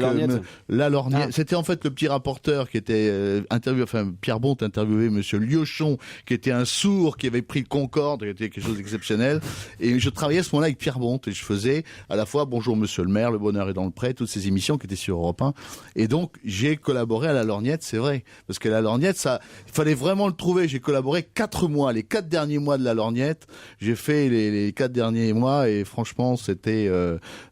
la lorgnette. C'était en fait le petit rapporteur qui était interviewé. Enfin, Pierre Bonte interviewé Monsieur Liochon, qui était un sourd, qui avait pris le Concorde, qui était quelque chose d'exceptionnel. Et je travaillais à ce moment-là avec Pierre Bonte et je faisais à la fois Bonjour Monsieur le Maire, Le Bonheur est dans le pré, toutes ces émissions qui étaient sur Europe 1. Et donc j'ai collaboré à la lorgnette, c'est vrai, parce que la lorgnette, ça, il fallait vraiment le trouver. J'ai collaboré 4 mois, les 4 derniers mois de la lorgnette. J'ai fait les 4 derniers mois et franchement, c'était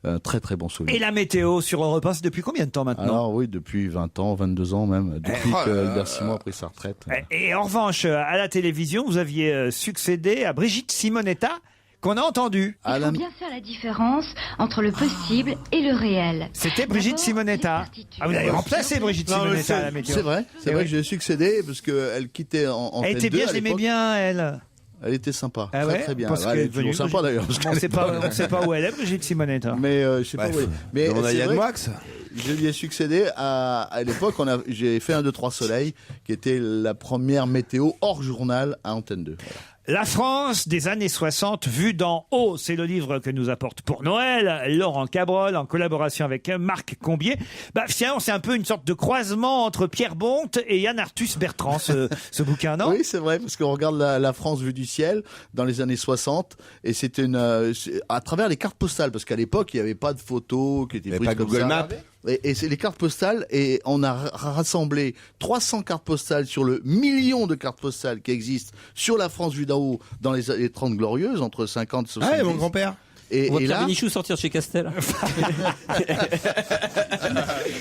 un très très bon souvenir. Et la météo sur Europe 1, c'est depuis combien de temps maintenant? Alors oui, depuis 20 ans, 22 ans même, depuis qu'Albert Simon a pris sa retraite. Et en revanche, à la télévision, vous aviez succédé à Brigitte Simonetta, qu'on a entendu. Il faut bien faire la différence entre le possible et le réel. C'était Brigitte Simonetta. Ah, vous avez remplacé Brigitte Simonetta à la météo. C'est vrai que j'ai succédé parce qu'elle quittait en Elle était bien, je l'aimais bien, elle. Elle était sympa, ah très bien. Parce elle est toujours sympa d'ailleurs. On ne sait pas où elle est, Brigitte Simonetta. Mais je sais pas où elle est. Mais on a Yann Moix. Je lui ai succédé à l'époque. J'ai fait 1, 2, 3 Soleil, qui était la première météo hors journal à Antenne 2. Voilà. La France des années 60 vue d'en haut, c'est le livre que nous apporte pour Noël Laurent Cabrol en collaboration avec Marc Combier. Finalement, c'est un peu une sorte de croisement entre Pierre Bonte et Yann Arthus Bertrand, ce bouquin, non? Oui, c'est vrai, parce qu'on regarde la France vue du ciel dans les années 60 et c'était à travers les cartes postales, parce qu'à l'époque, il n'y avait pas de photos qui étaient prises pas comme Google ça. Maps. Et c'est les cartes postales, et on a rassemblé 300 cartes postales sur le million de cartes postales qui existent sur la France vue d'en haut dans les années 30 glorieuses, entre 50 et 70. Ah, mon grand-père. On voit Pierre Bénichou sortir chez Castel.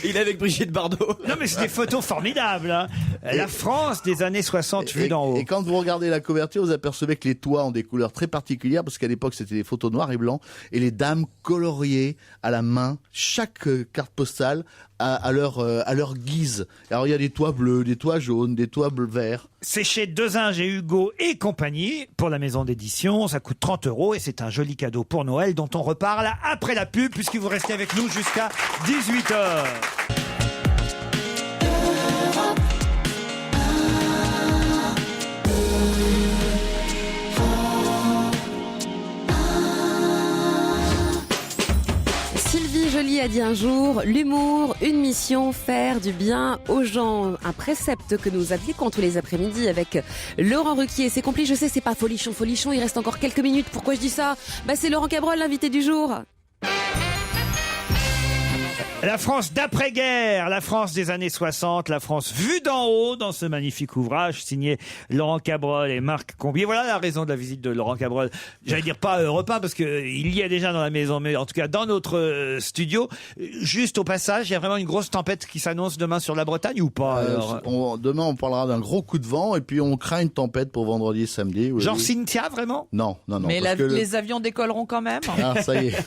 Il est avec Brigitte Bardot. Non, mais c'est des photos formidables. Hein. La France des années 60 vue d'en haut. Et quand vous regardez la couverture, vous apercevez que les toits ont des couleurs très particulières, parce qu'à l'époque, c'était des photos noir et blanc, et les dames coloriaient à la main chaque carte postale à leur guise. Alors il y a des toits bleus, des toits jaunes, des toits verts. C'est chez Dezinge et Hugo et compagnie pour la maison d'édition. Ça coûte 30 € et c'est un joli cadeau pour Noël dont on reparle après la pub, puisque vous restez avec nous jusqu'à 18h. Joly a dit un jour, l'humour, une mission, faire du bien aux gens. Un précepte que nous appliquons tous les après-midi avec Laurent Ruquier. C'est compliqué, je sais, c'est pas folichon, il reste encore quelques minutes. Pourquoi je dis ça? C'est Laurent Cabrol, l'invité du jour. La France d'après-guerre, la France des années 60, la France vue d'en haut dans ce magnifique ouvrage signé Laurent Cabrol et Marc Combier. Voilà la raison de la visite de Laurent Cabrol. J'allais dire pas à Europe 1 parce qu'il y est déjà dans la maison, mais en tout cas dans notre studio. Juste au passage, il y a vraiment une grosse tempête qui s'annonce demain sur la Bretagne ou pas Demain, on parlera d'un gros coup de vent et puis on craint une tempête pour vendredi et samedi. Genre Cynthia, vraiment? Non. Mais les avions décolleront quand même. Ah, ça y est.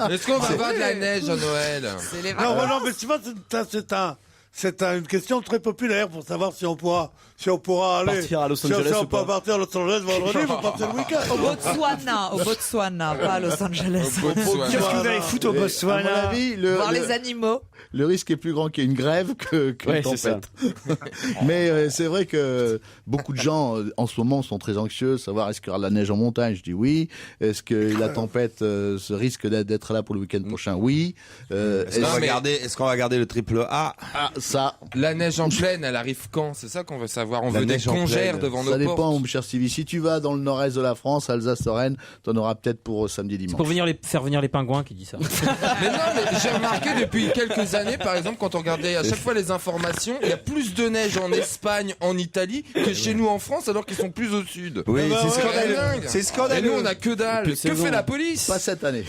Est-ce qu'on va avoir de la neige à Noël? Non, mais tu vois, c'est une question très populaire pour savoir si on pourra aller Partir à Los Angeles si on ou pas. peut partir à Los Angeles vendredi, on va partir le week-end. Au Botswana, pas à Los Angeles. Qu'est-ce que vous allez foutre au À mon Botswana? avis, Voir les animaux. le risque est plus grand qu'il y ait une grève que Ouais, une c'est tempête. Mais c'est vrai que beaucoup de gens en ce moment sont très anxieux, savoir est-ce qu'il y aura de la neige en montagne. Je dis oui. Est-ce que la tempête se risque d'être là pour le week-end prochain? Oui. Est-ce qu'on va garder le triple A? Ah, ça. La neige en plaine, elle arrive quand? C'est ça qu'on veut savoir. On La veut des neige en congères plaine. devant nos Ça portes. dépend, mon cher Stevie. Si tu vas dans le nord-est de la France, Alsace-Lorraine, t'en auras peut-être pour samedi, dimanche. C'est pour faire venir les pingouins qui dit ça. Mais non, mais j'ai remarqué depuis quelques années, par exemple, quand on regardait à chaque fois les informations, il y a plus de neige en Espagne, en Italie, que chez nous en France, alors qu'ils sont plus au sud. Oui, c'est scandaleux. dingue. C'est scandaleux. Et nous, on a que dalle. Que fait la police? Pas cette année.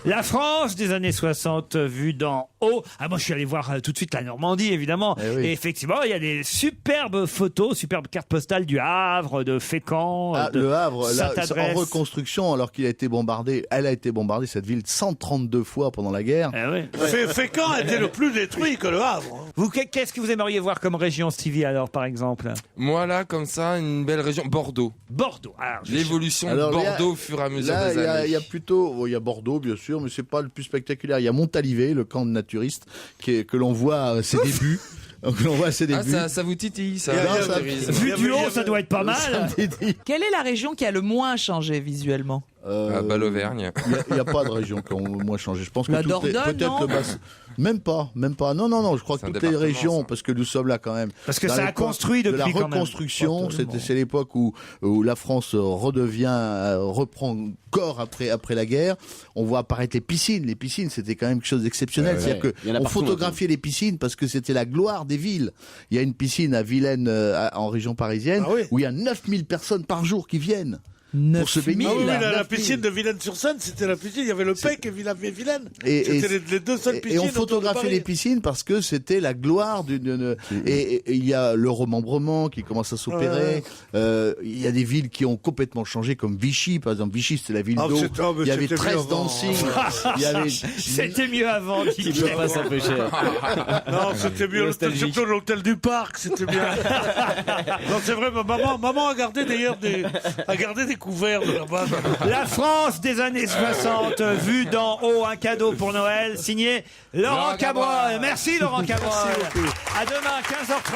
La France des années 60 vue d'en haut. Ah, moi, je suis allé voir tout de suite la Normandie, évidemment. oui. Et effectivement, il y a des superbes photos, superbes cartes postales du Havre, de Fécamp, Ah, de le Havre, là, en Sainte-Adresse. reconstruction, alors qu'il a été bombardé. Elle a été bombardée, cette ville, 132 fois pendant la guerre. Ah oui. Fécamp a été le plus détruit que le Havre. Vous, qu'est-ce que vous aimeriez voir comme région, Stevie, alors, par exemple? Moi, là, comme ça, une belle région. Bordeaux. Bordeaux. Alors, L'évolution de Alors, Bordeaux au fur et à mesure Là, des années. il y a plutôt, bon, il y a Bordeaux, bien sûr, mais c'est pas le plus spectaculaire. Il y a Montalivet, le camp de naturistes, que l'on voit à ses débuts. Que l'on voit à ses Ah, débuts. ça vous titille, ça. vu du haut, ça doit être pas mal. Quelle est la région qui a le moins changé visuellement? Bah, l'Auvergne. Il n'y a pas de région qui ont moins changé. Je pense que La toutes les- Dordogne, peut-être non le bassin. Même pas. Non. Je crois C'est que un toutes les département, régions, ça. parce que nous sommes là quand même. Parce que Dans ça a l'époque construit de depuis la quand même. reconstruction. C'est l'époque où la France reprend corps après la guerre. On voit apparaître les piscines. Les piscines, c'était quand même quelque chose d'exceptionnel. C'est-à-dire Il y en a qu'on partout, photographiait les piscines parce que c'était la gloire des villes. Il y a une piscine à Vilaine, en région parisienne, Ah oui. où il y a 9000 personnes par jour qui viennent. Pour se baigner. Ah oui, là. la 9000. piscine de Vilaine-sur-Seine, c'était la piscine. Il y avait le Pec et Vilaine. Et C'était les deux seules piscines. et on autour de photographiait Paris. les piscines parce que c'était la gloire et il y a le remembrement qui commence à s'opérer. Il y a des villes qui ont complètement changé, comme Vichy, par exemple. Vichy, c'était la ville Ah, d'eau. mais Il y avait c'était 13 mieux avant. dancing. Il y avait C'était mieux avant. Qui ne peut pas s'empêcher. Non, c'était mieux. Nostalgique. Surtout l'hôtel du Parc, c'était bien. Non, c'est vrai, maman a gardé d'ailleurs des couverts de là-bas. La France des années 60 vue d'en haut, un cadeau pour Noël, signé Laurent Cabrol. Merci Laurent Cabrol. À demain, 15h30.